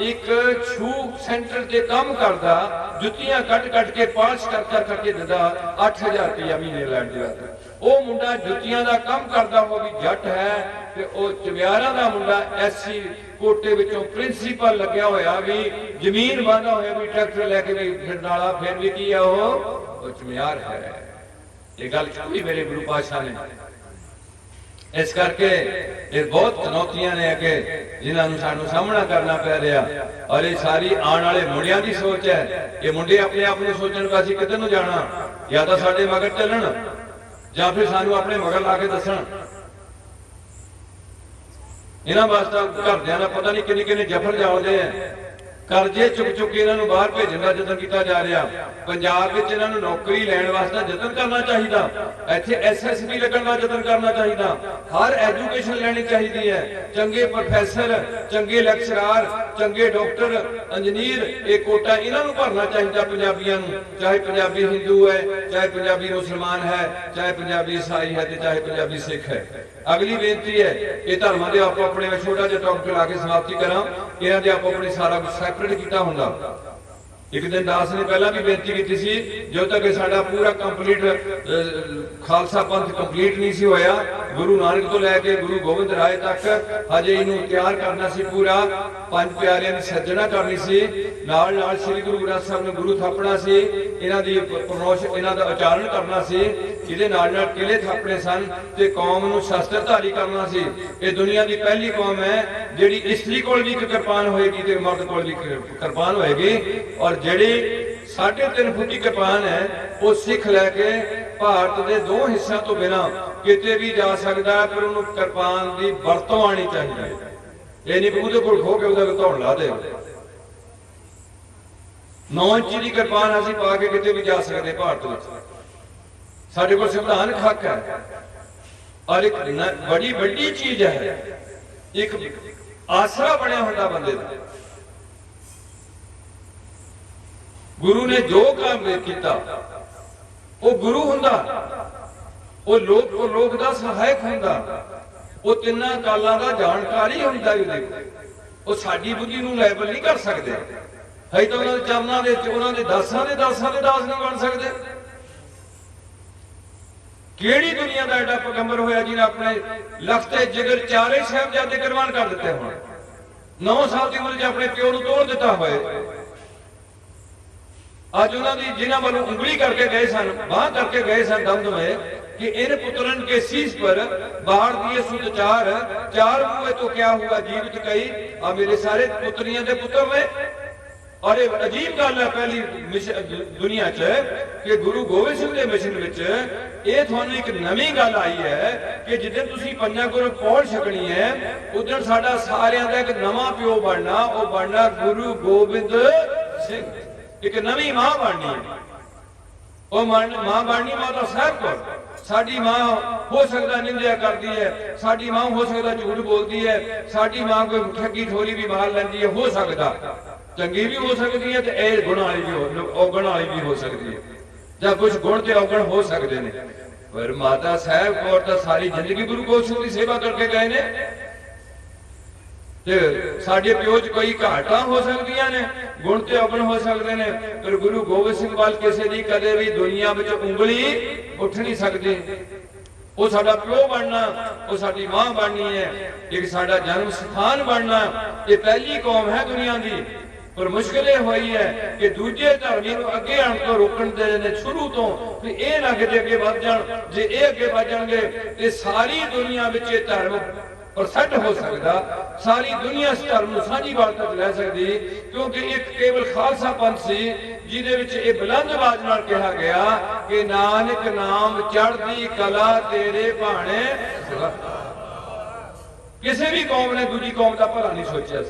एक छू सेंटर ते काम करदा, जुत्तियां कट कट के पालिश कर करके दिंदा, 8000 रुपया महीने लैण दी बात। ओ मुंडा जुत्तियां दा काम करदा, वो भी जट है। ते ओ चमेयारां दा मुंडा एससी कोटे विचों प्रिंसीपल लग्या होया, भी जमीन बांधा होया, भी ट्रैक्टर लैके भी फिरन वाला, फिर भी की है वो चमेयार है। ये गल कोई मेरे गुरु पातशाह ने इस करके ये बहुत चुनौतियां ने अगे जिन्होंने सानू सामना करना पै रहा। और ये सारी आने वाले मुंडियां की सोच है। ये मुंडे अपने आप को सोचन का असीं किधर नूं जाना, या तो साडे मगर चलन या फिर सानू अपने मगर ला के दसन। इन्हां वास्ते घरदियां दा पता नहीं किन्ने किन्ने जफर जालदे हैं, करजे चुक चुक के इन्हां नूं बाहर भेजण दा यतन कीता जा रहा। पंजाब विच इन्हां नूं नौकरी लैण वास्ते यतन करना चाहिदा, इत्थे एसएसबी लगण दा यतन करना चाहिदा, हर एजुकेशन लैनी चाहिदी है। चंगे प्रोफैसर, चंगे लैक्चरार, चंगे डॉक्टर, इंजीनियर, ये कोटा इन्हां नूं भरना चाहिदा पंजाबियां नूं। चाहे पंजाबी हिंदू है, चाहे पंजाबी मुसलमान है, चाहे पंजाबी ईसाई है, चाहे पंजाबी सिख है। अगली बेनती है ये धर्मां दे आपो अपने मैं छोटा जिहा टॉपिक ला के समाप्ति करा। इन्हां दे आपो अपने सारा कुछ सैपरेट किया हुंदा। एक दिन दास ने पहला भी बेनती की सी, जो तक साडा पूरा कंप्लीट खालसा पंथ कंप्लीट नहीं सी होया, गुरु नानक तो लैके गुरु गोबिंद राय तक हजे इनू तैयार करना सी, पूरा पंज प्यारियां की सज्जना करनी सी, नाल नाल श्री गुरु ग्रंथ साहब ने गुरु थापना सी, इन्हां दी प्रमोशन इन्हां दा उचारण करना सी, जिहदे नाल नाल किले थापने सन ते कौम नूं शस्त्रधारी करना सी। ये दुनिया की पहली कौम है जिहड़ी इस्त्री कोल भी किरपान होएगी ते मर्द कोल भी किरपान होएगी। और जिहड़ी 3.5 फुटी किरपान है वो सिख लैके भारत के 2 हिस्सों तो बिना किते भी जा सकता है, पर उन्होंने किरपान की वरतों आनी चाहिए। ये नहीं उहदे कोल खो के उहदा धौण ला दे। 9 इंची की किरपान असीं पा के किते भी जा सकते भारत में। साडे कोल संविधानक हक है। और एक बड़ी बड़ी चीज है, एक आसरा बनया हुंदा बंदे दा। गुरु ने जो काम किया वो गुरु हुंदा, वो लोक दा सहायक हुंदा, वो तिन्ना कालां दा जानकारी हुंदा। वो साडी बुद्धि नूं लेवल नहीं कर सकते। है तो उन्हां दे चरनां दे, उन्हां दे दासां दे दास नहीं बन सकते। ਕਿਹੜੀ ਦੁਨੀਆ ਦਾ ਐਡਾ ਪੈਗੰਬਰ ਹੋਇਆ ਜਿਹਨੇ ਆਪਣੇ ਲਖਤੇ ਜਿਗਰ ਚਾਰੇ ਸਾਹਿਬਜ਼ਾਦੇ ਕੁਰਬਾਨ ਕਰ ਦਿੱਤੇ ਹੋਣ, 9 ਸਾਲ ਦੀ ਉਮਰ 'ਚ ਆਪਣੇ ਪਿਓ ਨੂੰ ਤੋੜ ਦਿੱਤਾ ਹੋਏ। ਅੱਜ ਉਹਨਾਂ ਦੀ ਜਿਨ੍ਹਾਂ ਵੱਲੋਂ ਉਂਗਲੀ ਕਰਕੇ ਗਏ ਸਨ, ਬਾਹ ਕਰਕੇ ਗਏ ਸਨ ਦਮਦਮੇ कि इन पुत्रन के शीश पर बाहर दिए सुत चार मुए तो क्या हुआ जीवित कई। आ मेरे सारे पुत्रियां दे पुत्र ने। और ये अजीब गल है पहली दुनिया च कि गुरु गोबिंद सिंह दे मिशन विच ये तुहानू एक नवी गल आई है कि जिद्दन तुसीं पंजां गुरु पौड़ छकनी है उदन साडा सारियां दा एक नवां प्यो बनना, वो बनना गुरु गोबिंद सिंह। एक नवी मां बननी है, वो मां बननी माता साहब कौर। साडी मां हो सकता निंदा करती है, साडी मां हो सकता झूठ बोलती है, साडी मां कोई ठगी ठोरी भी मार लैंदी है, हो सकता चंगी भी हो सकती है ते ए गुण वाली भी हो, औगण वाली भी हो सकती है, जां कुछ गुण ते औगण हो सकते हैं। पर माता साहब कौर तो सारी जिंदगी गुरु गोबिंद सिंह की सेवा करके गए ने ते साडे प्यो च कोई घाटा हो सकदियां ने, गुण ते औगण हो सकते हैं, पर गुरु गोबिंद सिंह वाल किसी दी कदे भी दुनिया विच उंगली उठ नहीं सकती। वो साडा प्यो बनना, वो साडी मां बननी है, एक साडा जन्म स्थान बनना, ये पहली कौम है दुनिया की। पर मुश्किल ये हुई है कि दूजे धर्मी को अगे आने तो रोकण दे ने शुरू तो कि ये ना किते अगे वध जाण। जे ये अगे वध जाणगे ते सारी दुनिया विच ये धर्म प्रसट हो सकता, सारी दुनिया इस धर्म को साझी वार्ता लै सकती, क्योंकि एक केवल खालसा पंथ सी जिहदे विच ये बुलंद आवाज नाल कहा गया कि नानक नाम चढ़दी कला तेरे भाणे। किसी भी कौम ने दूजी कौम का भला नहीं सोचा।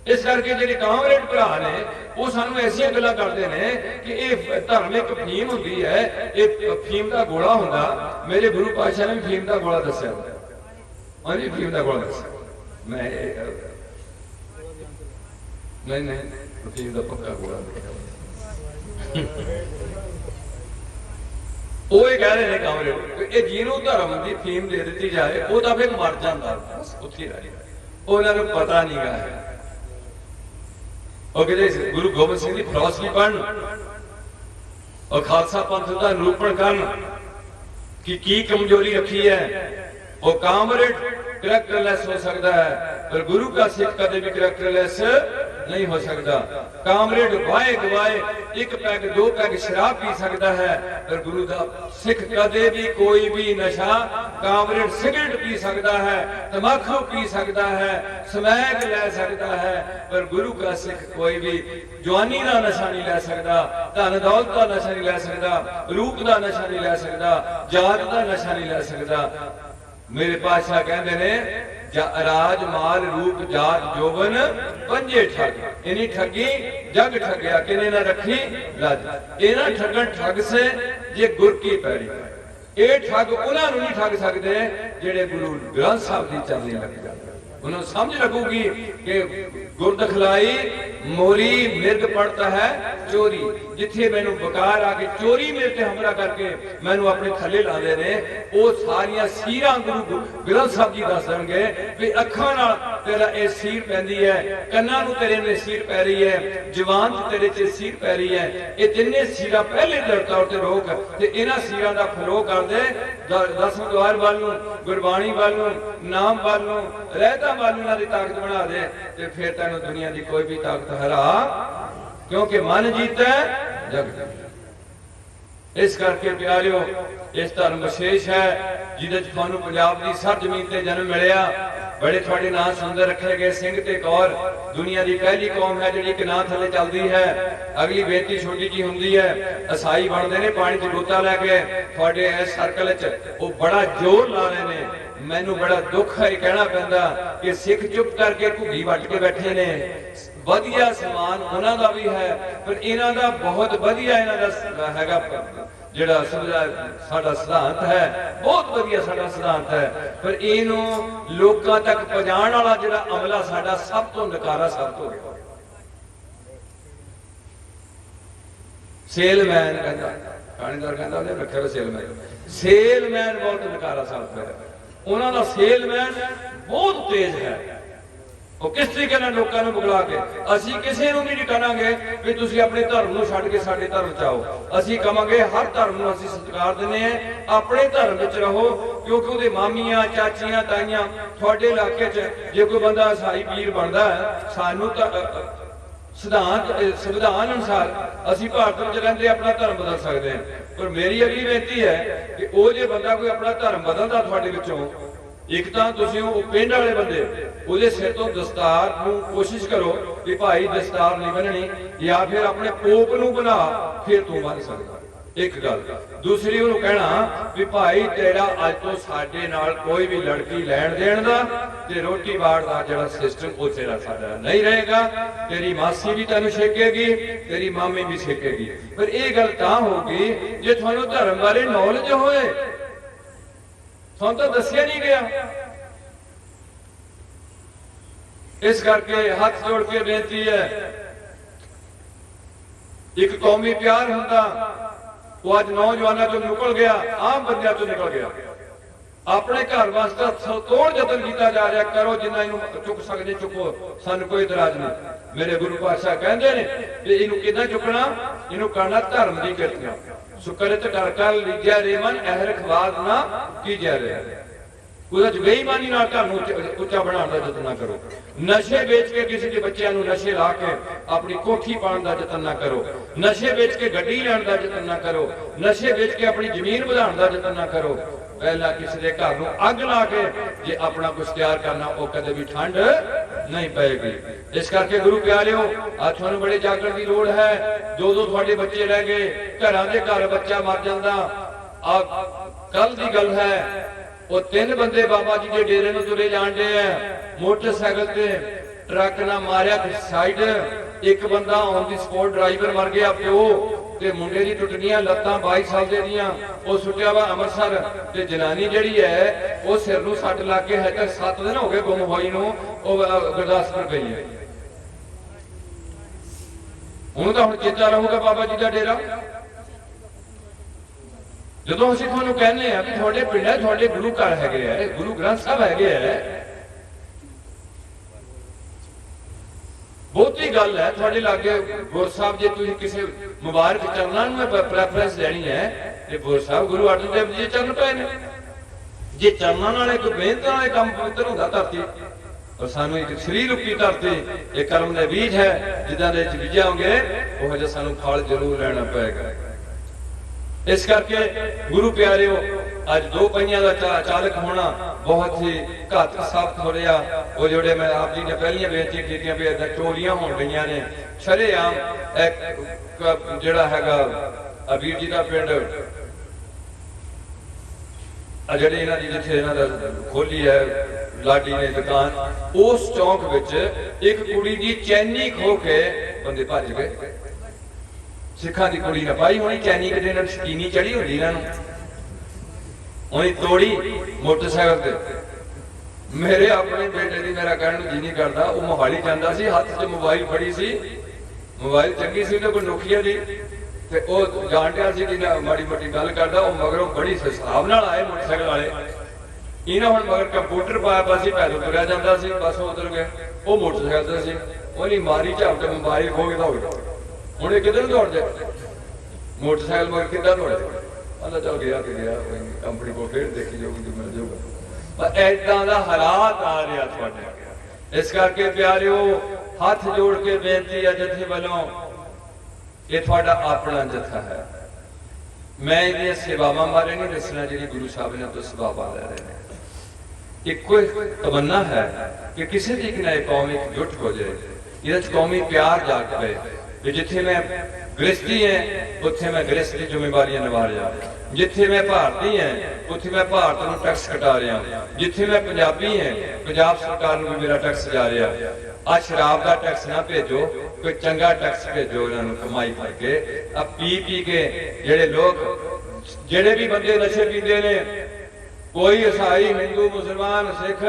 इस करके जिहड़े कांग्रेस भरा ने वो सानू ऐसियां गल्लां करदे ने कि ये धर्म एक फीम हुंदी है, ये फीम का गोला हुंदा। मेरे गुरु पातशाह ने फीम का गोला दस्सिया, हाँ जी फीम का गोला दस्सिया। मैं नहीं फीम का पक्का गोला वो ये कह रहे हैं कांग्रेस ये जिन्हों धर्म की फीम दे दी जाए वो तो फिर मर जाता, उत्थे रह उन्होंने पता नहीं गा। और कहते गुरु गोबिंद सिंह की फिलॉसफी पढ़न और खालसा पंथ का निरूपण करन कि की कमजोरी रखी है। वो कामरेड करैक्टरलेस हो सकता है, पर गुरु का सिख कदे भी करैक्टरलेस नहीं हो सकता। कामरेड वाए गवाए एक पैग दो पैग शराब पी सकता है, पर गुरु का सिख कदे भी कोई भी नशा, कामरेड सिगरेट पी सकता है, तंबाकू पी सकता है, समैक ले सकता है, पर गुरु का सिख कोई भी जवानी का नशा नहीं ले सकता, धन दौलत का नशा नहीं ले सकता, रूप का नशा नहीं ले सकता, जात का नशा नहीं ले सकता। मेरे पातशाह कहते ने राज माल रूप जात जोबन पंजे ठग, इन्हीं ठगी जग ठगया किने ना रखी लज। इन्हां ठगन ठग से जे गुर की पैड़ी, ये ठग उन्हां नूं नहीं ठग सकते जेड़े गुरु ग्रंथ साहब की चलनी लग जाए। उन्हें समझ लगूगी कि गुरदखलाई मोरी मिर्ग पड़ता है चोरी, जिथे मैनू बकार आके चोरी मेरे ते हमला करके मैनू अपने थले ला दे ने, वो सारियां सीरां गुरु ग्रंथ साहब जी दस देंगे भी अखां नाल तेरा ये सीर पैंदी है, कन्नां नूं तेरे ने सीर पै रही है, जवान च तेरे च सीर पै रही है। ये तिन्ने सीरां पहले तौर ते रोक ते इन्हां सीरां दा फलो कर दे, 10 द्वार वाल नूं, गुरबाणी वाल नूं, नाम वाल नूं, रहता वाल नूं दी ताकत बना दे ते फिर तैनूं दुनिया दी कोई भी ताकत हरा, क्योंकि मन जीता जग जीता। इस करके प्यारियो इस धर्म विशेष है जिहदे च तुहानूं पंजाब दी सर जमीन ते जन्म मिलिया। बड़े तुहाडे नाम सुंदर रखे गए सिंह ते कौर, दुनिया की पहली कौम है जिहड़ी इक नां थले चलदी है। अगली बेनती छोटी जी हुंदी है, असाई बनदे ने पानी च गोता लैके तुहाडे इस सर्कल च वो बड़ा जोर ला रहे ने। मैनू बड़ा दुख है कहना पैंदा कि सिख चुप करके घुगी वट के बैठे ने। वधिया समान उन्हां दा भी है, पर इन्हां दा बहुत वधिया इन्हां दा हैगा जिहड़ा साडा सिद्धांत है, बहुत वधिया साडा सिद्धांत है, पर इहनूं लोकां तक पहुंचाउण वाला जिहड़ा अमला साडा सब तो नकारा साबित हो गया। सेलमैन कहंदा, कहानीदार कहंदा उहने रखिया होया सेलमैन बहुत नकारा साबित होया। उन्हां दा सेलमैन बहुत तेज है, ਉਹ ਕਿਸ ਤਰੀਕੇ ਨਾਲ ਲੋਕਾਂ ਨੂੰ ਬੁਲਾ ਕੇ। ਅਸੀਂ ਕਿਸੇ ਨੂੰ ਨਹੀਂ ਕਹਾਂਗੇ ਵੀ ਤੁਸੀਂ ਆਪਣੇ ਧਰਮ ਨੂੰ ਛੱਡ ਕੇ ਸਾਡੇ ਧਰਮ ਚ ਆਓ। ਅਸੀਂ ਕਹਾਂਗੇ ਹਰ ਧਰਮ ਨੂੰ ਅਸੀਂ ਸਤਿਕਾਰ ਦਿੰਦੇ ਹਾਂ, ਆਪਣੇ ਧਰਮ ਵਿੱਚ ਰਹੋ। ਕਿਉਂਕਿ ਉਹਦੇ ਮਾਮੀਆਂ, ਚਾਚੀਆਂ, ਤਾਈਆਂ ਤੁਹਾਡੇ ਇਲਾਕੇ 'ਚ ਜੇ ਕੋਈ ਬੰਦਾ ਈਸਾਈ ਪੀਰ ਬਣਦਾ ਹੈ, ਸਾਨੂੰ ਤਾਂ ਸੰਵਿਧਾਨ ਅਨੁਸਾਰ ਅਸੀਂ ਭਾਰਤ ਵਿੱਚ ਰਹਿੰਦੇ ਆਪਣਾ ਧਰਮ ਬਦਲ ਸਕਦੇ ਹਾਂ। ਪਰ ਮੇਰੀ ਅਗਲੀ ਬੇਨਤੀ ਹੈ ਕਿ ਉਹ ਜੇ ਬੰਦਾ ਕੋਈ ਆਪਣਾ ਧਰਮ ਬਦਲਦਾ ਤੁਹਾਡੇ ਵਿੱਚੋਂ, ਇੱਕ ਤਾਂ ਤੁਸੀਂ ਉਹ ਪਿੰਡ ਵਾਲੇ ਬੰਦੇ ਉਹਦੇ ਸਿਰ ਤੋਂ ਦਸਤਾਰ ਨੂੰ ਕੋਸ਼ਿਸ਼ ਕਰੋ ਕਿ ਭਾਈ ਦਸਤਾਰ ਨਹੀਂ ਬੰਨਣੀ, ਜਾਂ ਫਿਰ ਆਪਣੇ ਪੋਪ ਨੂੰ ਬਣਾ, ਫਿਰ ਤੂੰ ਬੰਨ ਸਕਦਾ। ਇੱਕ ਗੱਲ। ਦੂਸਰੀ ਉਹਨੂੰ ਕਹਿਣਾ ਵੀ ਭਾਈ ਤੇਰਾ ਅੱਜ ਤੋਂ ਸਾਡੇ ਨਾਲ ਕੋਈ ਵੀ ਲੜਕੀ ਲੈਣ ਦੇਣ ਦਾ ਤੇ ਰੋਟੀ ਬਾੜ ਦਾ ਜਿਹੜਾ ਸਿਸਟਮ ਉਹ ਤੇਰਾ ਸਾਡਾ ਨਹੀਂ ਰਹੇਗਾ। ਤੇਰੀ ਮਾਸੀ ਵੀ ਤੈਨੂੰ ਛੇਕੇਗੀ, ਤੇਰੀ ਮਾਮੀ ਵੀ ਛੇਕੇਗੀ। ਪਰ ਇਹ ਗੱਲ ਤਾਂ ਹੋਊਗੀ ਜੇ ਤੁਹਾਨੂੰ ਧਰਮ ਬਾਰੇ ਨੌਲੇਜ ਹੋਏ। ਤੁਹਾਨੂੰ ਤਾਂ ਦੱਸਿਆ ਨਹੀਂ ਗਿਆ। ਇਸ ਕਰਕੇ ਹੱਥ ਜੋੜ ਕੇ ਬੇਨਤੀ ਹੈ, ਇੱਕ ਕੌਮੀ ਪਿਆਰ ਹੁੰਦਾ ਉਹ ਅੱਜ ਨੌਜਵਾਨਾਂ ਚੋਂ ਨਿਕਲ ਗਿਆ, ਆਮ ਬੰਦਿਆਂ ਚੋਂ ਨਿਕਲ ਗਿਆ। ਆਪਣੇ ਘਰ ਵਾਸਤੇ ਸਤੋੜ ਯਤਨ ਕੀਤਾ ਜਾ ਰਿਹਾ। ਕਰੋ ਜਿੰਨਾ ਇਹਨੂੰ ਚੁੱਕ ਸਕਦੇ ਚੁੱਕੋ, ਸਾਨੂੰ ਕੋਈ ਇਤਰਾਜ਼ ਨਹੀਂ। ਮੇਰੇ ਗੁਰੂ ਪਾਤਸ਼ਾਹ ਕਹਿੰਦੇ ਨੇ ਕਿ ਇਹਨੂੰ ਕਿੱਦਾਂ ਚੁੱਕਣਾ, ਇਹਨੂੰ ਕਰਨਾ ਧਰਮ ਦੀ ਕਿਰਤੀਆਂ। ਸੁਕਰਤ ਕਰ ਕਰ ਲੀਜਿਆ ਰੇ ਮਨ ਅਹਿ ਰਖਵਾਦ ਨਾ ਕੀਜਿਆ ਰੇ। ਉਹਦੇ ਚ ਬੇਈਮਾਨੀ ਨਾਲ ਘਰ ਨੂੰ ਉੱਚਾ ਬਣਾਉਣ ਦਾ ਯਤਨ ਨਾ ਕਰੋ। ਨਸ਼ੇ ਵੇਚ ਕੇ ਕਿਸੇ ਦੇ ਬੱਚਿਆਂ ਨੂੰ ਨਸ਼ੇ ਲਾ ਕੇ ਆਪਣੀ ਕੋਠੀ ਪਾਉਣ ਦਾ ਯਤਨ ਨਾ ਕਰੋ। ਨਸ਼ੇ ਵੇਚ ਕੇ ਗੱਡੀ ਲੈਣ ਦਾ ਯਤਨ ਨਾ ਕਰੋ। ਨਸ਼ੇ ਵੇਚ ਕੇ ਆਪਣੀ ਜ਼ਮੀਨ ਵਧਾਉਣ ਦਾ ਯਤਨ ਨਾ ਕਰੋ। ਪਹਿਲਾਂ ਕਿਸੇ ਦੇ ਘਰ ਨੂੰ ਅੱਗ ਲਾ ਕੇ ਜੇ ਆਪਣਾ ਕੁਝ ਤਿਆਰ ਕਰਨਾ, ਉਹ ਕਦੇ ਵੀ ਠੰਡ ਨਹੀਂ ਪਏਗੀ। ਇਸ ਕਰਕੇ ਗੁਰੂ ਪਿਆਰਿਓ, ਅੱਜ ਤੁਹਾਨੂੰ ਬੜੇ ਜਾਗਣ ਦੀ ਲੋੜ ਹੈ। ਜੋ ਤੁਹਾਡੇ ਬੱਚੇ ਰਹਿ ਗਏ, ਘਰਾਂ ਦੇ ਘਰ ਬੱਚਾ ਮਰ ਜਾਂਦਾ। ਆ ਕੱਲ ਦੀ ਗੱਲ ਹੈ, ਉਹ 3 ਬੰਦੇ ਬਾਬਾ ਜੀ ਦੇ ਡੇਰੇ ਨੂੰ ਤੁਰੇ ਜਾਂਦੇ ਆ, ਮੋਟਰਸਾਈਕਲ ਤੇ ਟਰੱਕ ਨਾਲ ਮਾਰਿਆ ਸਾਈਡ। ਇੱਕ ਬੰਦਾ ਔਨ ਦੀ ਸਪੋਟ ਡਰਾਈਵਰ ਮਰ ਗਿਆ, ਪਿਓ ਤੇ ਮੁੰਡੇ ਦੀ ਟੁੱਟੀਆਂ ਲੱਤਾਂ 22 ਸਾਲ ਦੇ ਦੀਆਂ, ਉਹ ਸੁੱਟਿਆ ਵਾ ਅੰਮ੍ਰਿਤਸਰ। ਤੇ ਜਨਾਨੀ ਜਿਹੜੀ ਹੈ ਉਹ ਸਿਰ ਨੂੰ ਸੱਟ ਲਾ ਕੇ ਹਜੇ ਤੱਕ 7 ਦਿਨ ਹੋ ਗਏ ਗੁੰਮ ਹੋਈ ਨੂੰ, ਉਹ ਗੁਰਦਾਸਪੁਰ ਗਈ ਹੈ। ਹੁਣ ਤਾਂ ਹੁਣ ਚੇਤਾ ਰਹੂਗਾ ਬਾਬਾ ਜੀ ਦਾ ਡੇਰਾ। ਜਦੋਂ ਅਸੀਂ ਤੁਹਾਨੂੰ ਕਹਿੰਦੇ ਆ ਵੀ ਤੁਹਾਡੇ ਪਿੰਡ ਹੈ, ਤੁਹਾਡੇ ਗੁਰੂ ਘਰ ਹੈਗੇ ਆ, ਗੁਰੂ ਗ੍ਰੰਥ ਸਾਹਿਬ ਹੈਗੇ ਆ, ਬਹੁਤੀ ਗੱਲ ਹੈ ਤੁਹਾਡੇ ਲਾਗੇ ਗੁਰ ਸਾਹਿਬ। ਜੇ ਤੁਸੀਂ ਕਿਸੇ ਮੁਬਾਰਕ ਚਰਨਾਂ ਨੂੰ ਪ੍ਰੈਫਰੈਂਸ ਦੇਣੀ ਹੈ ਤੇ ਗੁਰ ਸਾਹਿਬ ਗੁਰੂ ਅਰਜਨ ਦੇਵ ਜੀ ਚਰਨ ਪਏ ਨੇ। ਜੇ ਚਰਨਾਂ ਨਾਲ ਇੱਕ ਮਿਹਨਤ ਨਾਲ ਕੰਮ ਪਵਿੱਤਰ ਹੁੰਦਾ ਧਰਤੀ, ਔਰ ਸਾਨੂੰ ਇੱਕ ਸਰੀਰ ਰੂਪੀ ਧਰਤੀ, ਇਹ ਕਰਮ ਦੇ ਬੀਜ ਹੈ, ਜਿੱਦਾਂ ਦੇ ਵਿੱਚ ਬੀਜਾਂਗੇ ਉਹ ਜਿਹਾ ਸਾਨੂੰ ਫਲ ਜ਼ਰੂਰ ਲੈਣਾ ਪਏਗਾ। ਇਸ ਕਰਕੇ ਗੁਰੂ ਪਿਆਰਿਓ, ਅੱਜ 2 ਪਹੀਆਂ ਦਾ ਚਾਲਕ ਹੋਣਾ ਬਹੁਤ ਹੀ ਘਾਤਕ ਸਾਬਤ ਹੋ ਰਿਹਾ। ਉਹ ਜਿਹੜੇ ਮੈਂ ਆਪ ਜੀ ਨੇ ਪਹਿਲੀਆਂ ਬੇਨਤੀ ਕੀਤੀਆਂ ਵੀ ਇਦਾਂ ਚੋਰੀਆਂ ਹੋਣ ਗਈਆਂ ਨੇ ਸ਼ਰੇਆਮ। ਜਿਹੜਾ ਹੈਗਾ ਅਬੀਰ ਜੀ ਦਾ ਪਿੰਡ, ਜਿਹੜੇ ਇਹਨਾਂ ਦੀ ਜਿੱਥੇ ਇਹਨਾਂ ਦਾ ਖੋਲੀ ਹੈ ਲਾਡੀ ਨੇ ਦੁਕਾਨ, ਉਸ ਚੌਂਕ ਵਿੱਚ ਇੱਕ ਕੁੜੀ ਦੀ ਚੈਨੀ ਖੋ ਕੇ ਬੰਦੇ ਭੱਜ ਗਏ। ਸਿੱਖਾਂ ਦੀ ਕੁੜੀ ਨਾ ਪਾਈ ਹੋਣੀ ਚੈਨੀ, ਕਿਤੇ ਇਹਨਾਂ ਸ਼ਕੀਨੀ ਚੜੀ ਹੁੰਦੀ ਇਹਨਾਂ ਨੂੰ, ਉਹਨੇ ਤੋੜੀ ਮੋਟਰਸਾਈਕਲ ਤੇ। ਮੇਰੇ ਆਪਣੇ ਬੇਟੇ ਦੀ ਮੇਰਾ ਕਹਿਣ ਨੂੰ ਜੀ ਨਹੀਂ ਕਰਦਾ, ਉਹ ਮੋਹਾਲੀ ਜਾਂਦਾ ਸੀ, ਹੱਥ 'ਚ ਮੋਬਾਈਲ ਫੜੀ ਸੀ, ਮੋਬਾਈਲ ਚੰਗੀ ਸੀ ਉਹਦੇ ਕੋਲ ਨੋਕੀਆ ਦੀ, ਤੇ ਉਹ ਜਾਣਦਿਆ ਸੀ ਕਿ ਮਾੜੀ ਮੋਟੀ ਗੱਲ ਕਰਦਾ। ਉਹ ਮਗਰੋਂ ਬੜੀ ਹਿਸਾਬ ਨਾਲ ਆਏ ਮੋਟਰਸਾਈਕਲ ਵਾਲੇ, ਇਹਨਾਂ ਹੁਣ ਮਗਰ ਕੰਪਿਊਟਰ ਪਾਇਆ ਪਿਆ ਸੀ, ਪੈਦਲ ਤੁਰਿਆ ਜਾਂਦਾ ਸੀ, ਬਸ ਉਧਰ ਗਏ। ਉਹ ਮੋਟਰਸਾਈਕਲ ਤੇ ਸੀ, ਉਹਨੇ ਮਾਰੀ ਝਾਪ ਤੇ ਮੋਬਾਈਲ ਖੋ ਕੇ ਦੌੜ ਗਿਆ। ਹੁਣ ਇਹ ਕਿੱਧਰ ਨੂੰ ਦੌੜ ਜਾ, ਮੋਟਰਸਾਈਕਲ ਮਗਰ ਕਿੱਦਾਂ ਦੌੜ ਜਾ, ਆਂਦਾ ਚੱਲ ਗਿਆ ਤੇ ਗਿਆ, ਕੰਪਨੀ ਕੋਲ ਫੇਰ ਦੇਖੀ ਜਾਊਗੀ ਜੋ ਮਿਲ ਜਾਊਗਾ। ਪਰ ਏਦਾਂ ਦਾ ਹਾਲਾਤ ਆ ਰਿਹਾ ਤੁਹਾਡੇ। ਇਸ ਕਰਕੇ ਪਿਆਰਿਓ, ਹੱਥ ਜੋੜ ਕੇ ਬੇਨਤੀ ਹੈ ਜਥੇ ਵੱਲੋਂ, ਇਹ ਤੁਹਾਡਾ ਆਪਣਾ ਜਥਾ ਹੈ। ਮੈਂ ਇਹਦੀਆਂ ਸੇਵਾਵਾਂ ਬਾਰੇ ਨਹੀਂ ਦੱਸਣਾ ਜਿਹੜੀ ਗੁਰੂ ਸਾਹਿਬ ਨੇ ਤੋਂ ਸੇਵਾਵਾਂ ਲੈ ਰਹੇ ਨੇ। ਇੱਕੋ ਤਮੰਨਾ ਹੈ ਕਿ ਕਿਸੇ ਦੀ ਇੱਕ ਨਾ ਕੌਮ ਇਕਜੁੱਟ ਹੋ ਜਾਏ, ਇਹਦੇ ਚ ਕੌਮੀ ਪਿਆਰ ਜਾਗ ਪਏ। ਤੇ ਜਿੱਥੇ ਮੈਂ ਗ੍ਰਸਤੀ ਹੈ ਉੱਥੇ ਮੈਂ ਗ੍ਰਸਤੀ ਦੀ ਜ਼ਿੰਮੇਵਾਰੀਆਂ ਨਿਭਾ ਰਿਹਾ। ਜਿੱਥੇ ਮੈਂ ਭਾਰਤੀ ਹਾਂ ਉੱਥੇ ਮੈਂ ਭਾਰਤ ਨੂੰ ਟੈਕਸ ਕਟਾ ਰਿਹਾ। ਜਿੱਥੇ ਮੈਂ ਪੰਜਾਬੀ ਹਾਂ ਪੰਜਾਬ ਸਰਕਾਰ ਨੂੰ ਵੀ ਮੇਰਾ ਟੈਕਸ ਜਾ ਰਿਹਾ। ਆ ਸ਼ਰਾਬ ਦਾ ਟੈਕਸ ਨਾ ਭੇਜੋ, ਕੋਈ ਚੰਗਾ ਟੈਕਸ ਭੇਜੋ ਇਹਨਾਂ ਨੂੰ ਕਮਾਈ ਕਰਕੇ। ਆ ਪੀ ਕੇ ਜਿਹੜੇ ਲੋਕ, ਜਿਹੜੇ ਵੀ ਬੰਦੇ ਨਸ਼ੇ ਪੀਂਦੇ ਨੇ, ਕੋਈ ਈਸਾਈ, ਹਿੰਦੂ, ਮੁਸਲਮਾਨ, ਸਿੱਖ,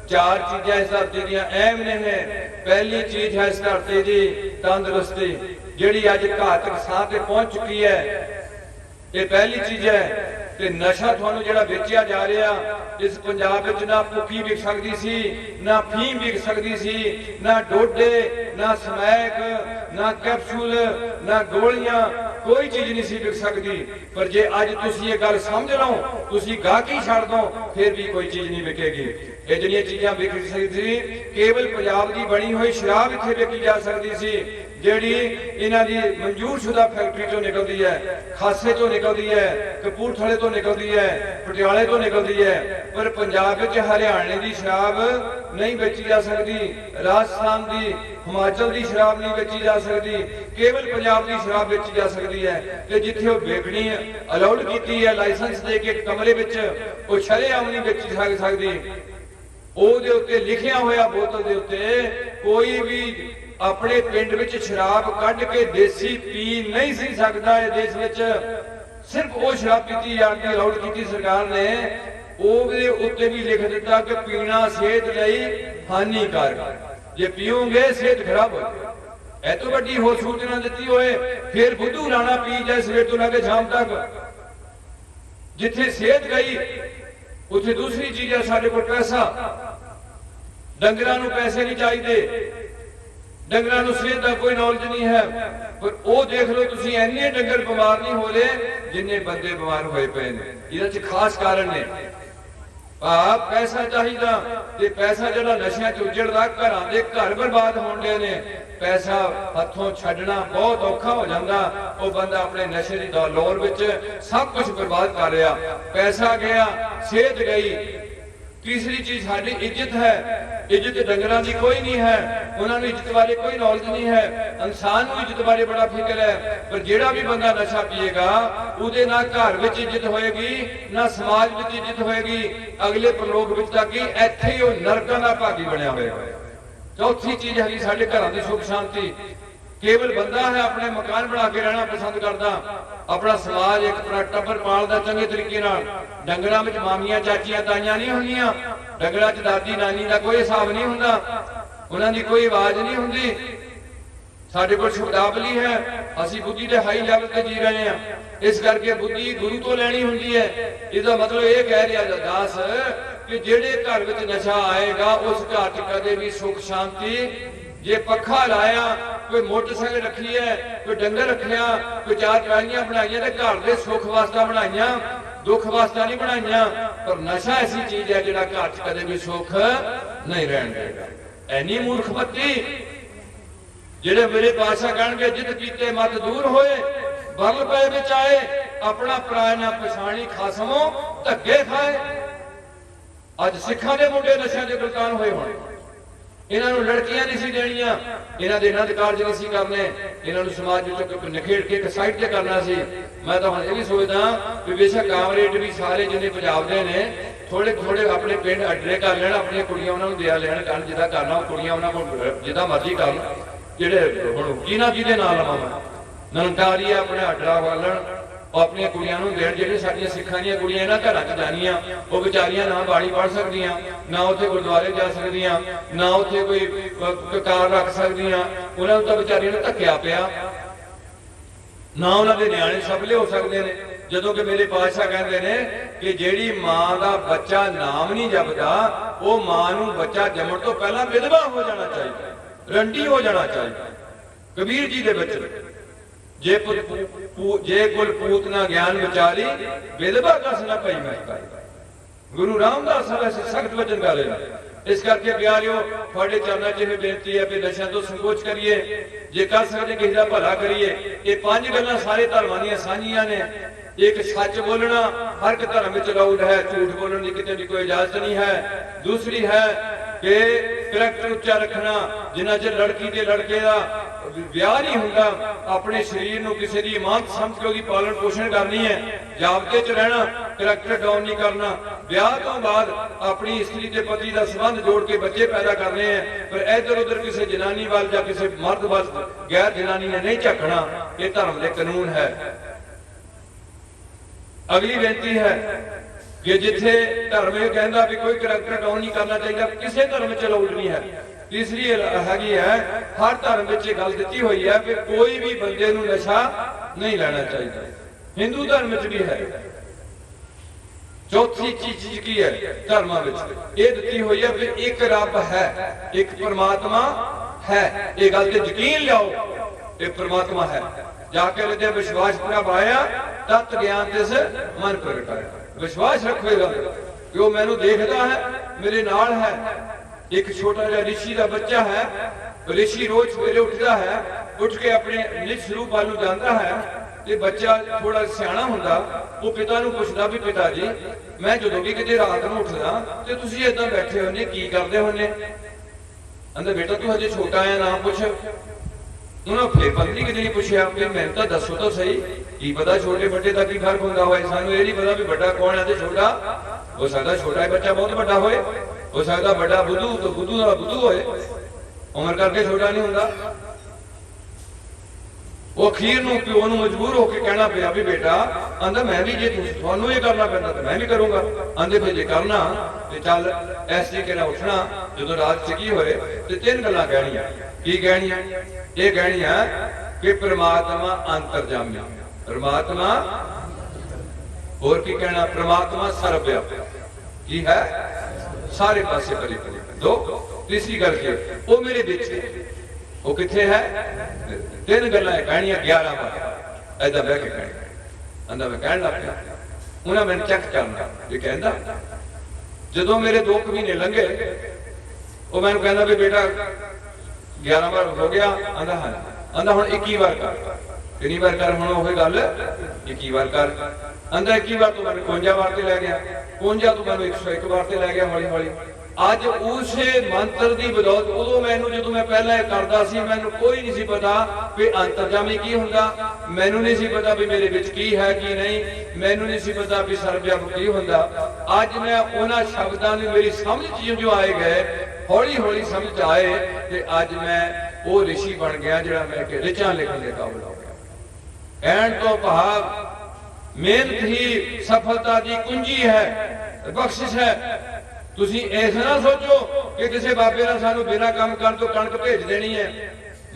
4 ਚੀਜ਼ਾਂ ਇਸ ਧਰਤੀ ਦੀਆਂ ਅਹਿਮ ਨੇ। ਪਹਿਲੀ ਚੀਜ਼ ਹੈ ਇਸ ਧਰਤੀ ਦੀ ਤੰਦਰੁਸਤੀ, ਜਿਹੜੀ ਅੱਜ ਘਾਤਕ ਸਾਹ ਤੇ ਪਹੁੰਚ ਚੁੱਕੀ ਹੈ। ਇਹ ਪਹਿਲੀ ਚੀਜ਼ ਹੈ। ਤੇ ਨਸ਼ਾ ਤੁਹਾਨੂੰ ਜਿਹੜਾ ਵੇਚਿਆ ਜਾ ਰਿਹਾ ਇਸ ਪੰਜਾਬ ਵਿੱਚ ਨਾ ਭੁੱਕੀ ਵਿਕ ਸਕਦੀ ਸੀ, ਨਾ ਫੀਮ ਵਿਕ ਸਕਦੀ ਸੀ, ਨਾ ਡੋਡੇ, ਨਾ ਸਮੈਕ, ਨਾ ਕੈਪਸੂਲ, ਨਾ ਗੋਲੀਆਂ, ਕੋਈ ਚੀਜ਼ नहीं सी विक सकती। पर जे अज तुसी ये गल समझ लो, तुसी गाहकी छड़ दो, फिर भी कोई चीज नहीं विकेगी। ये जिहड़ियां चीज़ां विक सकदी सी, केवल पंजाब की बनी हुई शराब इत्थे विकी जा सकती सी, जिहड़ी इन्हां दी मंजूर शुदा फैक्टरी चों निकलदी है, खासे चों निकलदी है, कपूरथले तो निकलदी है, पटियाले तो निकलदी है। पर पंजाब विच हरियाणे की शराब नहीं बेची जा सकती, राजस्थान की, हिमाचल की शराब नहीं बेची जा सकती, केवल पंजाब की शराब बेची जा सकती है। ते जिथे वो बेचनी अलाउड की है लाइसेंस दे के कमरे विच, वो शरेआम नहीं बेची सकती। ਉਹਦੇ ਉੱਤੇ ਲਿਖਿਆ ਹੋਇਆ ਬੋਤਲ ਦੇ ਉੱਤੇ ਕੋਈ ਵੀ ਆਪਣੇ ਪਿੰਡ ਵਿੱਚ ਸ਼ਰਾਬ ਕੱਢ ਕੇ ਦੇਸੀ ਪੀ ਨਹੀਂ ਸੀ ਸਕਦਾ। ਇਹ ਦੇਸ਼ ਵਿੱਚ ਸਿਰਫ ਉਹ ਸ਼ਰਾਬ ਪੀਤੀ ਜਾਂਦੀ ਅਲਾਉਡ ਕੀਤੀ ਸਰਕਾਰ ਨੇ। ਉਹਦੇ ਉੱਤੇ ਵੀ ਲਿਖ ਦਿੱਤਾ ਕਿ ਪੀਣਾ ਸਿਹਤ ਲਈ ਹਾਨੀਕਾਰਕ, ਜੇ ਪੀਓਗੇ ਸਿਹਤ ਖਰਾਬ ਹੋ ਜਾਏ। ਇਹ ਤੋਂ ਵੱਡੀ ਹੋਰ ਸੂਚਨਾ ਦਿੱਤੀ ਹੋਏ ਫਿਰ ਬੁੱਧੂ ਰਾਣਾ ਪੀ ਜਾਏ ਸਵੇਰ ਤੋਂ ਲੈ ਕੇ ਸ਼ਾਮ ਤੱਕ। ਜਿੱਥੇ ਸਿਹਤ ਗਈ ਉੱਥੇ ਦੂਸਰੀ ਚੀਜ਼ ਹੈ ਸਾਡੇ ਕੋਲ ਪੈਸਾ। ਡੰਗਰਾਂ ਨੂੰ ਪੈਸੇ ਨਹੀਂ ਚਾਹੀਦੇ, ਡੰਗਰਾਂ ਨੂੰ ਸਿਹਤ ਦਾ ਕੋਈ ਨੌਲੇਜ ਨਹੀਂ ਹੈ। ਪਰ ਉਹ ਦੇਖ ਲਓ ਤੁਸੀਂ, ਇੰਨੇ ਡੰਗਰ ਬਿਮਾਰ ਨਹੀਂ ਹੋ ਰਹੇ ਜਿੰਨੇ ਬੰਦੇ ਬਿਮਾਰ ਹੋਏ ਪਏ ਨੇ। ਇਹਦੇ 'ਚ ਖਾਸ ਕਾਰਨ ਨੇ ਪੈਸਾ ਚਾਹੀਦਾ, ਤੇ ਪੈਸਾ ਜਿਹੜਾ ਨਸ਼ਿਆਂ 'ਚ ਉਜੜਦਾ, ਘਰਾਂ ਦੇ ਘਰ ਬਰਬਾਦ ਹੋਣਦੇ ਨੇ। ਪੈਸਾ ਹੱਥੋਂ ਛੱਡਣਾ ਬਹੁਤ ਔਖਾ ਹੋ ਜਾਂਦਾ। ਉਹ ਬੰਦਾ ਆਪਣੇ ਨਸ਼ੇ ਦੀ ਦੌਰ ਵਿੱਚ ਸਭ ਕੁਝ ਬਰਬਾਦ ਕਰ ਰਿਹਾ। ਪੈਸਾ ਗਿਆ, ਸਿਹਤ ਗਈ। तीसरी चीज साडी इज्जत है। इज्जत डंगरां दी कोई नहीं है, उन्हां नूं इज्जत बारे कोई नॉलेज नहीं है। इंसान नूं इज्जत बारे बड़ा फिक्र है। पर जिहड़ा भी बंदा नशा पीएगा उहदे ना घर विच इज्जत होएगी, ना समाज विच इज्जत होएगी, अगले परलोक विच तक ही इत्थे ही ओह नरकां दा भागी बनिया होएगा। चौथी चीज है साडे घरां दी सुख शांति। केवल बंदा है अपने मकान बना के रहना पसंद करता, अपना समाज एक अपना टब्बर पालदा चंगे तरीके नाल। डंगरां विच मामियां चाचियां ताइयां नहीं होंदियां, डंगरां च दादी नानी दा कोई हिसाब नहीं हुंदा, उन्हां दी कोई आवाज नहीं हुंदी। साडे कोल शब्दावली है, असीं बुद्धि दे हाई लेवल ते जी रहे हैं। इस करके बुद्धि गुरु तो लैनी हुंदी है। इसदा मतलब ये कह रहा दास कि जेड़े घर विच नशा आएगा उस घर च कदे भी सुख शांति। जे पखा लाया, कोई मोटरसाइकिल रखी है, कोई डंगर रखिया, कोई चार ट्रालियां बनाइया ते घर दे सुख वास्ता बनाइया, दुख वास्ता नहीं बनाइया। पर नशा ऐसी चीज है जिहड़ा घर च कदे भी सुख नहीं रहन देगा। ऐनी मूर्खमती जिहड़े मेरे पातशाह कहणगे जित कीते मत दूर होए, बरल पे विच आए, अपना पराया ना पछाणी, खासमों धक्के खाए। अज सिखां दे मुंडे नशा दे गुलतान होए होण। इन्हां नूं लड़कियां नहीं सी देणियां, इन्हां दे नंद कारज नहीं सी करने, इन्हां नूं समाज विचों नखेड़ के एक साइड ते करना सी। मैं तो हुण इह भी सोचदा कि बेशक कामरेड भी सारे जिन्ने पंजाब दे ने थोड़े थोड़े अपने पिंड अड्डे कर लैण, अपनी कुड़ियां उन्हां नूं दिया लैण, करन जिद्दां करना कुड़ियां उन्हां कोल जिद्दां मर्जी करन। जिहड़े हुण जिन्हां जिहदे नाल लवां मैं ननकारी अपने अड्डा वालण, अपनी कुड़ियां नूं देण। जिहड़े साडीआं सिखां दीआं कुड़ियां इन्हां घरां च जाणीआं, वो बेचारियां ना बाणी पढ़ सकदियां, ना उत्थे गुरुद्वारे जा सकदियां, ना उत्थे कोई कार रख सकदियां। उन्हां नूं तां बेचारियां नूं धक्किया पिया, ना उन्हां दे निआणे सबले हो सकदे ने। जदों कि मेरे पातशाह कहंदे ने कि जिहड़ी मां दा बच्चा नाम नहीं जपदा, वो मां नूं बच्चा जम्मण तो पहलां विधवा हो जाना चाहिए, रंडी हो जाना चाहिए। कबीर जी दे बच्चे जे कुल पूत ना ज्ञान विचारी, विधवा कस ना पई महतारी। गुरु रामदास ऐसे सख्त वचन कर रहे हैं। इस करके प्यारियो थोड़े चरणों च बेनती है कि नशा तो संकोच करिए, जे कर सकते किसी का भला करिए। ये पांच गल्लां सारे धर्मां दीआं साझीआं ने। एक सच बोलना हर एक धर्म विच अलाउड है, झूठ बोलने की किते भी कोई इजाजत नहीं है। दूसरी है कि करैक्टर उच्चा रखना, जिन्ना चਿਰ लड़की ते लड़के का ਵਿਆਹ नहीं हुंदा, अपने शरीर नूं किसी दी इमानत समझ के उसदी पालन पोषण करनी है, जाबते च रहना, करैक्टर डाउन नहीं करना। ਵਿਆਹ तो बाद अपनी स्त्री ते पति का संबंध जोड़ के बच्चे पैदा करने हैं, पर इधर उधर किसी जनानी वाल या किसी मर्द वाल गैर जनानी ने नहीं झकना। ये धर्म के कानून है। अगली बेनती है कि जिथे धर्म यह कहता भी कोई करैक्टर डाउन नहीं करना चाहिए, किसी धर्म च अलाउड नहीं है। तीसरी हैगी है हर धर्म में गल दी हुई है कि कोई भी बंदे नूं नशा नहीं लेना चाहिए। हिंदू धर्म च भी है, चौथी चीज की है धर्म ये दी हुई है भी एक रब है, एक परमात्मा है। ये गल ते यकीन लियाओ, एक परमात्मा है। जाके हृदय विश्वास पूरा पाया तत् ज्ञान तिस मन प्रगटाया। विश्वास रखो गल कि वो मैनू देखता है, मेरे नाल है। एक छोटा जिहा ऋषि का बच्चा है, ऋषि रोज सवेरे उठता है, उठ के अपने निज स्वरूप वाल जाता है। ते बच्चा थोड़ा सियाणा हुंदा वो पिता नूं पुछदा भी पिता जी मैं जदों भी किते रात नूं उठदा ते तुसीं इदां बैठे होने की करदे होने? अंदर बेटा तू हजे छोटा है ना पुछ। उन्होंने फिर 15 कि नहीं पूछा भी मैं तो दसो तो सही की पता छोटे बड़े का की फर्क होंदा होए। सानू ये नहीं पता भी बड़ा कौन है ते छोटा। हो सकदा छोटा ही बच्चा बहुत बड़ा होए, हो सकदा बड़ा बुद्धू तो बुद्धू दा बुद्धू होए, उम्र करके छोटा नहीं हुंदा। वो अखीर नूं प्यो नूं मजबूर होकर कहना पिया भी बेटा आंदा मैं भी जे तुहानूं ये करना पैंदा तो मैं भी करूंगा। आंदे फिर जे करना ते चल इस तरीके नाल उठना। जदों रात चकी होए ते तीन गल्लां कहणियां। की कहणियां? ये कहणियां कि परमात्मा अंतरजामी, परमात्मा और की कहना परमात्मा सर्वव्यापी की है, सारे पासे परिपूर्ण। दो तीसरी गल की वो मेरे विच है, वो किथे है? तीन गल्लां कहणियां 11 बार ऐदा बह के कहणियां। आंदा मैं कहण लग पिया, उन्हें मैंने चेक करना ये कहंदा जदों मेरे 2 महीने लंघे वो मैंने कहना भी बेटा 11 बार हो गया? आंदा हाँ। आंदा हुण 21 बार कर। कितनी बार कर? हुण ओही गल 21 बार कर। आंदा 21 बार तो मैंने 52 बार ते लै गया, 52 तो मैंने 101 बार ते लै गया हौली हौली। अज उसे मंत्र की बदौलत उदों मैनू जो मैं पहला करता सी मैनू कोई नहीं सी पता भी अंतरजामी की हुंदा, मैनू नहीं सी पता भी मेरे विच की है की नहीं, मैनू नहीं सी पता भी सर्वव्यापक की हुंदा। अज मैं उन्हां शब्दां नूं मेरी समझ जो आए गए, हौली हौली समझ आए ते अज मैं वो ऋषि बन गया जिहड़ा मैं कि ऋचां लिखण दे काबिल हो गया। कहण तो भाव मेहनत ही सफलता की कुंजी है, बख्शिश है। तुसी ऐसा ना सोचो कि किसी बाबे ने सानू बिना काम कर तो कणक भेज देनी है।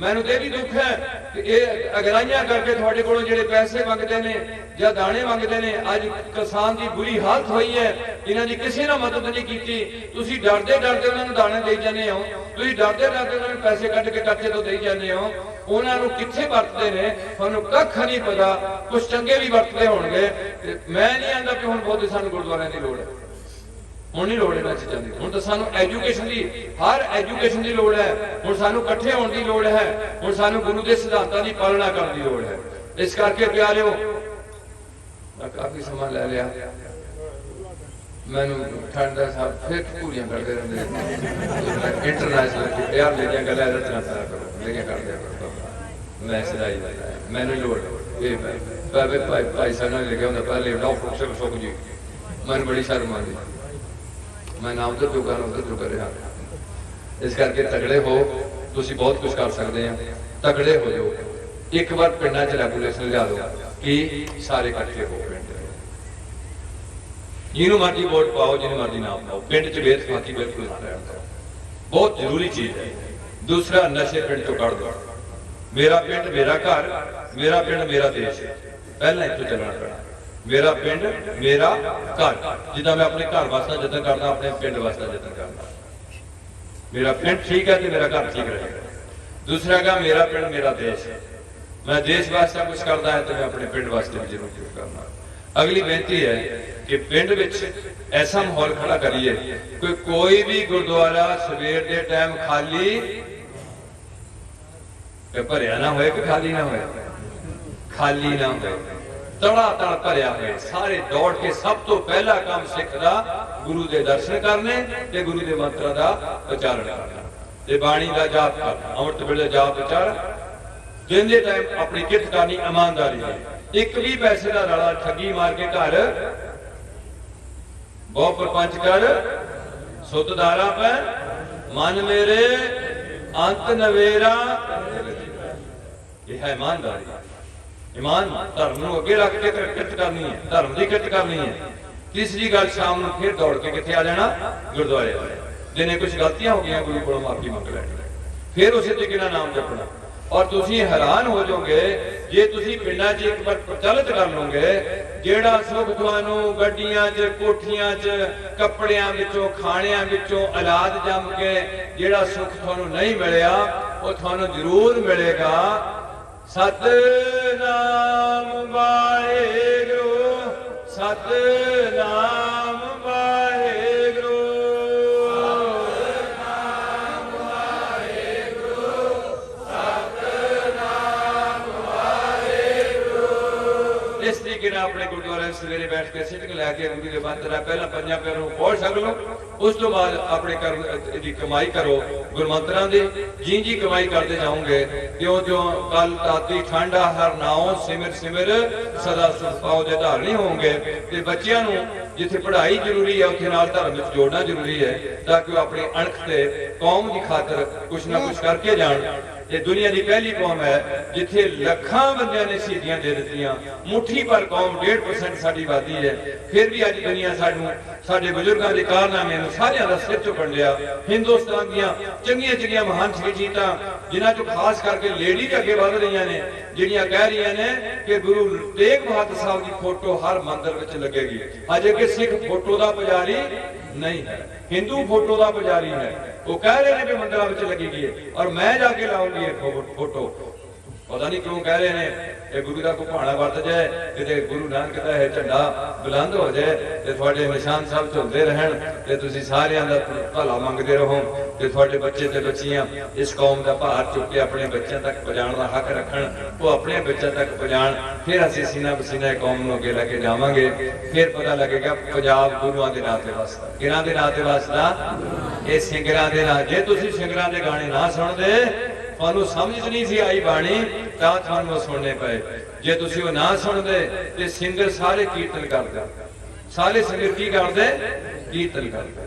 मैनू तो भी दुख है कि ये अगराइयां करके थोड़े को जेडे पैसे मंगते ने या दाने मंगते ने, अज किसान की बुरी हालत हुई है, इन्हां दी किसी ने मदद नहीं की। तुसी डरदे डरदे उन्होंने दाने दे जाने हो, तुसी डरदे डरदे उन्होंने पैसे कट के कच्चे तो दे जाने हो। उन्होंने कित्थे वरतदे ने तुहानू कख नहीं पता। कुछ चंगे भी वरतदे होणगे। मैं नहीं आंदा कि हुण बहुत सानू गुरुद्वारियां दी लोड़ है, हुण नहीं लोड़ इन्हां चीज़ां दी। हुण तां सानू एजुकेशन दी, हर एजुकेशन की लोड़ है। हुण सानू इकट्ठे होण दी लोड़ है। हुण सानू गुरु के सिद्धांतां दी पालना करन दी लोड़ है। इस करके प्यारिओ मैं काफी समा लै लिया, मैनू ठंड दा साहब फिर पूरियां करदे रहिंदे इंटरनेशनल यार मेरियां गल्लां रचना करा करो, लेके कर दिया करो। मैं सदाई मैनू लोड़ ये भाई साहब ने लिखिया हुंदा पहले डॉक्टर सुख जी, मैनू बड़ी शर्म आंदी, मैं ना उधर जो कर उधर जो कर रहा। इस करके तगड़े हो, तुसी बहुत कुछ कर सकते हैं, तगड़े हो जाओ। एक बार पिंडां च रेगूलेशन लिया दो कि सारे इकट्ठे हो, पिंड जिन्हों मर्जी वोट पाओ, जिन्हों मर्जी ना पाओ, पिंड च बेतफाकी बिल्कुल ना रहन दो, बहुत जरूरी चीज है। दूसरा नशे पिंड चो कढ़ दो। मेरा पिंड मेरा घर, मेरा पिंड मेरा देश, पहला इत्थों चलना पैना। मेरा पिंड मेरा घर, जिदा मैं अपने घर वास्ते जतन करना, अपने पिंड वास्ते जतन करना। मेरा पिंड ठीक है तो मेरा घर ठीक रहेगा। दूसरा का मेरा पिंड मेरा देश, मैं देश वास्ते कुछ करता है तो मैं अपने पिंड वास्ते भी जरूर कुछ करना। अगली बेनती है कि पिंड विच ऐसा माहौल खड़ा करिए कोई भी गुरुद्वारा सवेर के टाइम खाली भरिया ना होए कि खाली ना होए, खाली ना होए, तड़ातड़ भरिया होए। सारे दौड़ के सब तो पहला काम सिख दा गुरु के दर्शन करने ते गुरु के मंत्रों का उच्चारण करना ते बाणी का जाप करना, अमृत वेले जाप उच्चारण, जिंदे टाइम अपनी कित करनी ईमानदारी है। एक भी पैसे का रला ठगी मार के घर बहु प्रपंच कर सुतदारा पे मन मेरे अंत नवेरा, यह है ईमानदारी। ईमान धर्म को अगे रख के किरत करनी है, धर्म की किरत करनी है। तीसरी गल शाम को फिर दौड़ के कितने आ जाना गुरुद्वारे। जिन्हें कुछ गलतियां हो गई गुरु को माफी मंग लैनी, फिर उस तरीके नाम जपना। और तुसी हैरान हो जाओगे जे तुसी पिंडां 'च एक बार प्रचलित कर लोगे जेड़ा सुख तुहानू गड्डियां 'च कोठियां 'च कपड़ियां विचों खाणियां विचों औलाद जम के जेड़ा सुख तुहानू नहीं मिलिया वो तुहानू जरूर मिलेगा। सतनाम वाहेगुरु सतनाम वाहेगुरु सतनाम वाहेगुरु सतनाम वाहेगुरु। इस तरीके नाल अपने गुरुद्वारे सवेरे बैठ के सिटिंग लैके उंगली दे बंद रहा पहला पंजां पैरों पढ़ सक लो उस तो बाद अपने कर्म दी कमाई करो गुरमंत्रां दी जी जी कमाई करते जाओगे क्यों जो कल ताती ठंडा हर नाओ सिमर सिमर सदा सुख पाओ दे धारणी होंगे। ते बच्चियां नूं जिथे पढ़ाई जरूरी है उत्थे नाल धर्म विच जोड़ना जरूरी है ताकि वो अपनी अणख ते कौम की खातर कुछ ना कुछ करके जान। ये दुनिया की पहली कौम है जिथे लखां बंदियां ने शहीदियां दे दित्तियां मुट्ठी पर कौम 1.5% साडी आबादी है फिर भी अज दुनिया सानू साडे बुजुर्गां दे कारनामे नूं सारियां दा सिर चुकण लिया। हिंदुस्तान दीयां चंगियां चंगियां महान शहीदां जिन्हां चों खास करके लेडीज अगे वध रहीआं ने जिहड़ियां कह रहीआं ने कि गुरु तेग बहादुर साहब की फोटो हर मंदिर विच लगेगी। अजे कि सिख फोटो दा पुजारी नहीं है हिंदू फोटो का पुजारी है वो कह रहे हैं कि मंदिर में लगेगी और मैं जाके लाऊंगी फोटो पता नहीं क्यों कह रहे हैं ये गुरु का घुमाना वरत जाए कि गुरु नानक का है झंडा बुलंद हो जाए तो थोड़े निशान साहब झुलते रहन ते तुसीं सारियां दा भला मंगते रहो ते थोड़े बच्चे ते बच्चियां इस कौम का भार चुक के अपने बच्चों तक पहुंचाने का हक रखन वो अपने बच्चों तक पहुंचान फिर असीं सीना पसीना कौम नूं अगे लैके जावांगे फिर पता लगेगा पंजाब गुरुआं दे नां ते वसदा किहनां दे नां ते वसदा ये सिंगरां दे नां। जे तुसीं सिंगरां दे गाने ना सुणदे तुहानू समझ नहीं सी आई बाणी तां तुहानू सुनने पे जे तुसीं वो ना सुनदे ते सिंगर सारे कीर्तन करदे सारे सिंगर की करदे कीर्तन करदे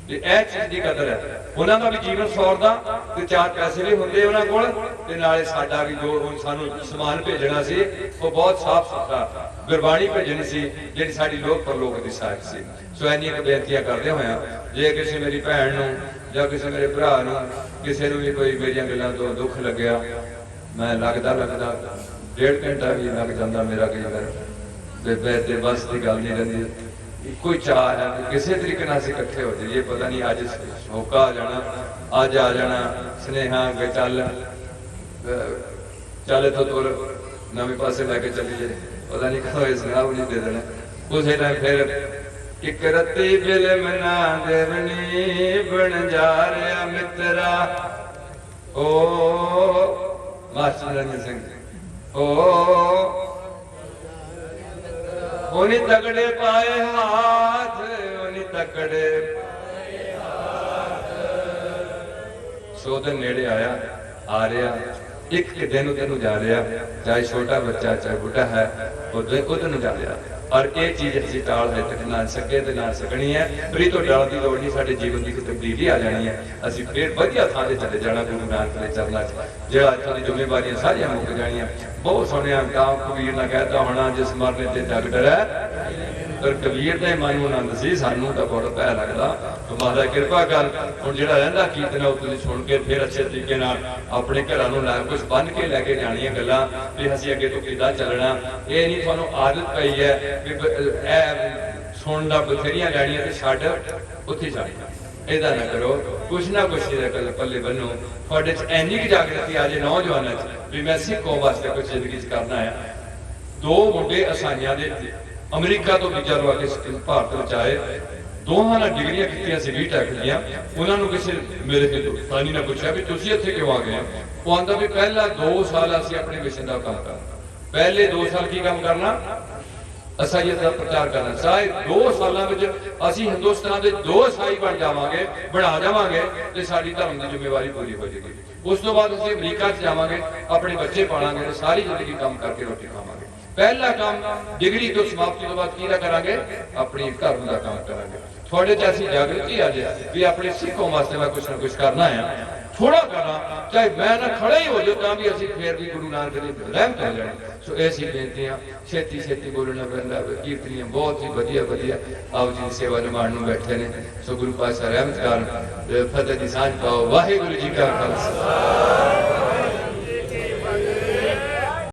ते ए चीज दी कदर है उन्हां दा भी जीवन सौरदा ते चार पैसे भी हुंदे उन्हां कोल ते नाले साडा भी जो हुण सानू समान भेजना सी वो बहुत साफ सुथरा गुरबाणी भेजनी सी जिहड़ी साडी लोक परलोक दी साख सी। सो इन्नियां बेनतियां करदे होया जे किसी मेरी भैन नूं जां किसी मेरे भरा नूं किसी नूं भी कोई मेरियां गल्लां तो दुख लग्या मैं लगदा 1.5 घंटा भी लग जाता मेरा कई बार ते बस की गल नहीं रही कोई चाह है किसी तरीके नाल इकट्ठे हो जाइए पता नहीं अज मौका आ जाना अज आ जाना स्नेहा अगे चल चल तो तुर नवे पासे लैके चली जाए पता नहीं कदों ये स्नेहा भी नहीं दे देना उस टाइम फिर एक रत्ती फिल्म ना देवनी बन जा रहा मित्रा ओ मास्टर रंजन सिंह ओ उन्हीं तगड़े पाए हाथ उन्हीं तगड़े सोधन नेड़े आया आ रहा एक दिन तेन जा रहा चाहे छोटा बच्चा चाहे बुढ़ा है उधर जा रहा और ये चीज असीं टाल हजे तक ना सके ते ना सकनी है फिर तो टाल की लोड़ नहीं साडे जीवन की तब्दीली आ जानी है असीं फिर वधिया थां ते चले जाना गुरु नानक दे चरनां च जिहड़ा इत्थों दी जिम्मेवारियां सारियां मुक जाणियां। बहुत सोहणिया काम कबीर ने कहता होना जिस मरने ते जग डरै पर कबीर दे मन नूं आनंद सी सानूं तां बहुत भै लगदा तो महाराज कृपा कर हुण जिहड़ा रहिंदा कीर्तन है तुसीं सुण के फिर अच्छे तरीके नाल अपने घरां नूं लै कुछ बन के लैके जाणियां गल्लां भी असीं अगे तो किदां चलना ये नहीं तुहानूं आदत पई है भी सुन दा बथेरियां लैणियां ते छड्ड उत्थे छड्ड इहदा ना करो कुछ ना कुछ पल्ले बनो तुहाडे च इन्नी क जागृति आ जाए नौजवानां च भी मैं सिख कौम वास्ते कुछ जिंदगी च करना है। दो मुंडे असाइयां दे अमरीका तो वीजा लवा के भारत में आए दोहां ने डिग्रियां कीतियां सी BTech दियां उन्हां नूं किसी मेरे हिंदुस्तानी ने पूछा भी तुसीं इत्थे क्यों आ गए वो आंदा भी पहला 2 साल असीं अपने मिशन दा काम करना पहले 2 साल की काम करना असाईयत का प्रचार करना चाहे 2 सालों में असीं हिंदुस्तान के 2 ईसाई बन जावांगे बना जावांगे तो साडी धर्म की जिम्मेवारी पूरी हो जाएगी। उस तो बाद असीं अमरीका च जावांगे अपने बच्चे पालांगे तो सारी जिंदगी काम करके रोटी खावांगे। पहला काम डिग्री तो समाप्ति तो बाद की करांगे अपनी धर्म का काम करांगे। थोड़े च ऐसी जागृति आ जाए भी अपने सिख कौम वास्ते मैं कुछ ना कुछ करना है थोड़ा करना चाहे मैं ना खड़ा ही हो जाऊँ तो भी असीं फिर भी गुरु नानक दी रहमत हो जाए। सो ऐसी बेनतियां छेती छेती बोलना पैंदा कीर्तनियां बहुत ही वधिया वधिया आओ जी सेवा निभाण नूं बैठे ने। सो गुरु पातशाह रहमत कर फतेह दी सांझ पाओ। वाहिगुरू जी का खालसा।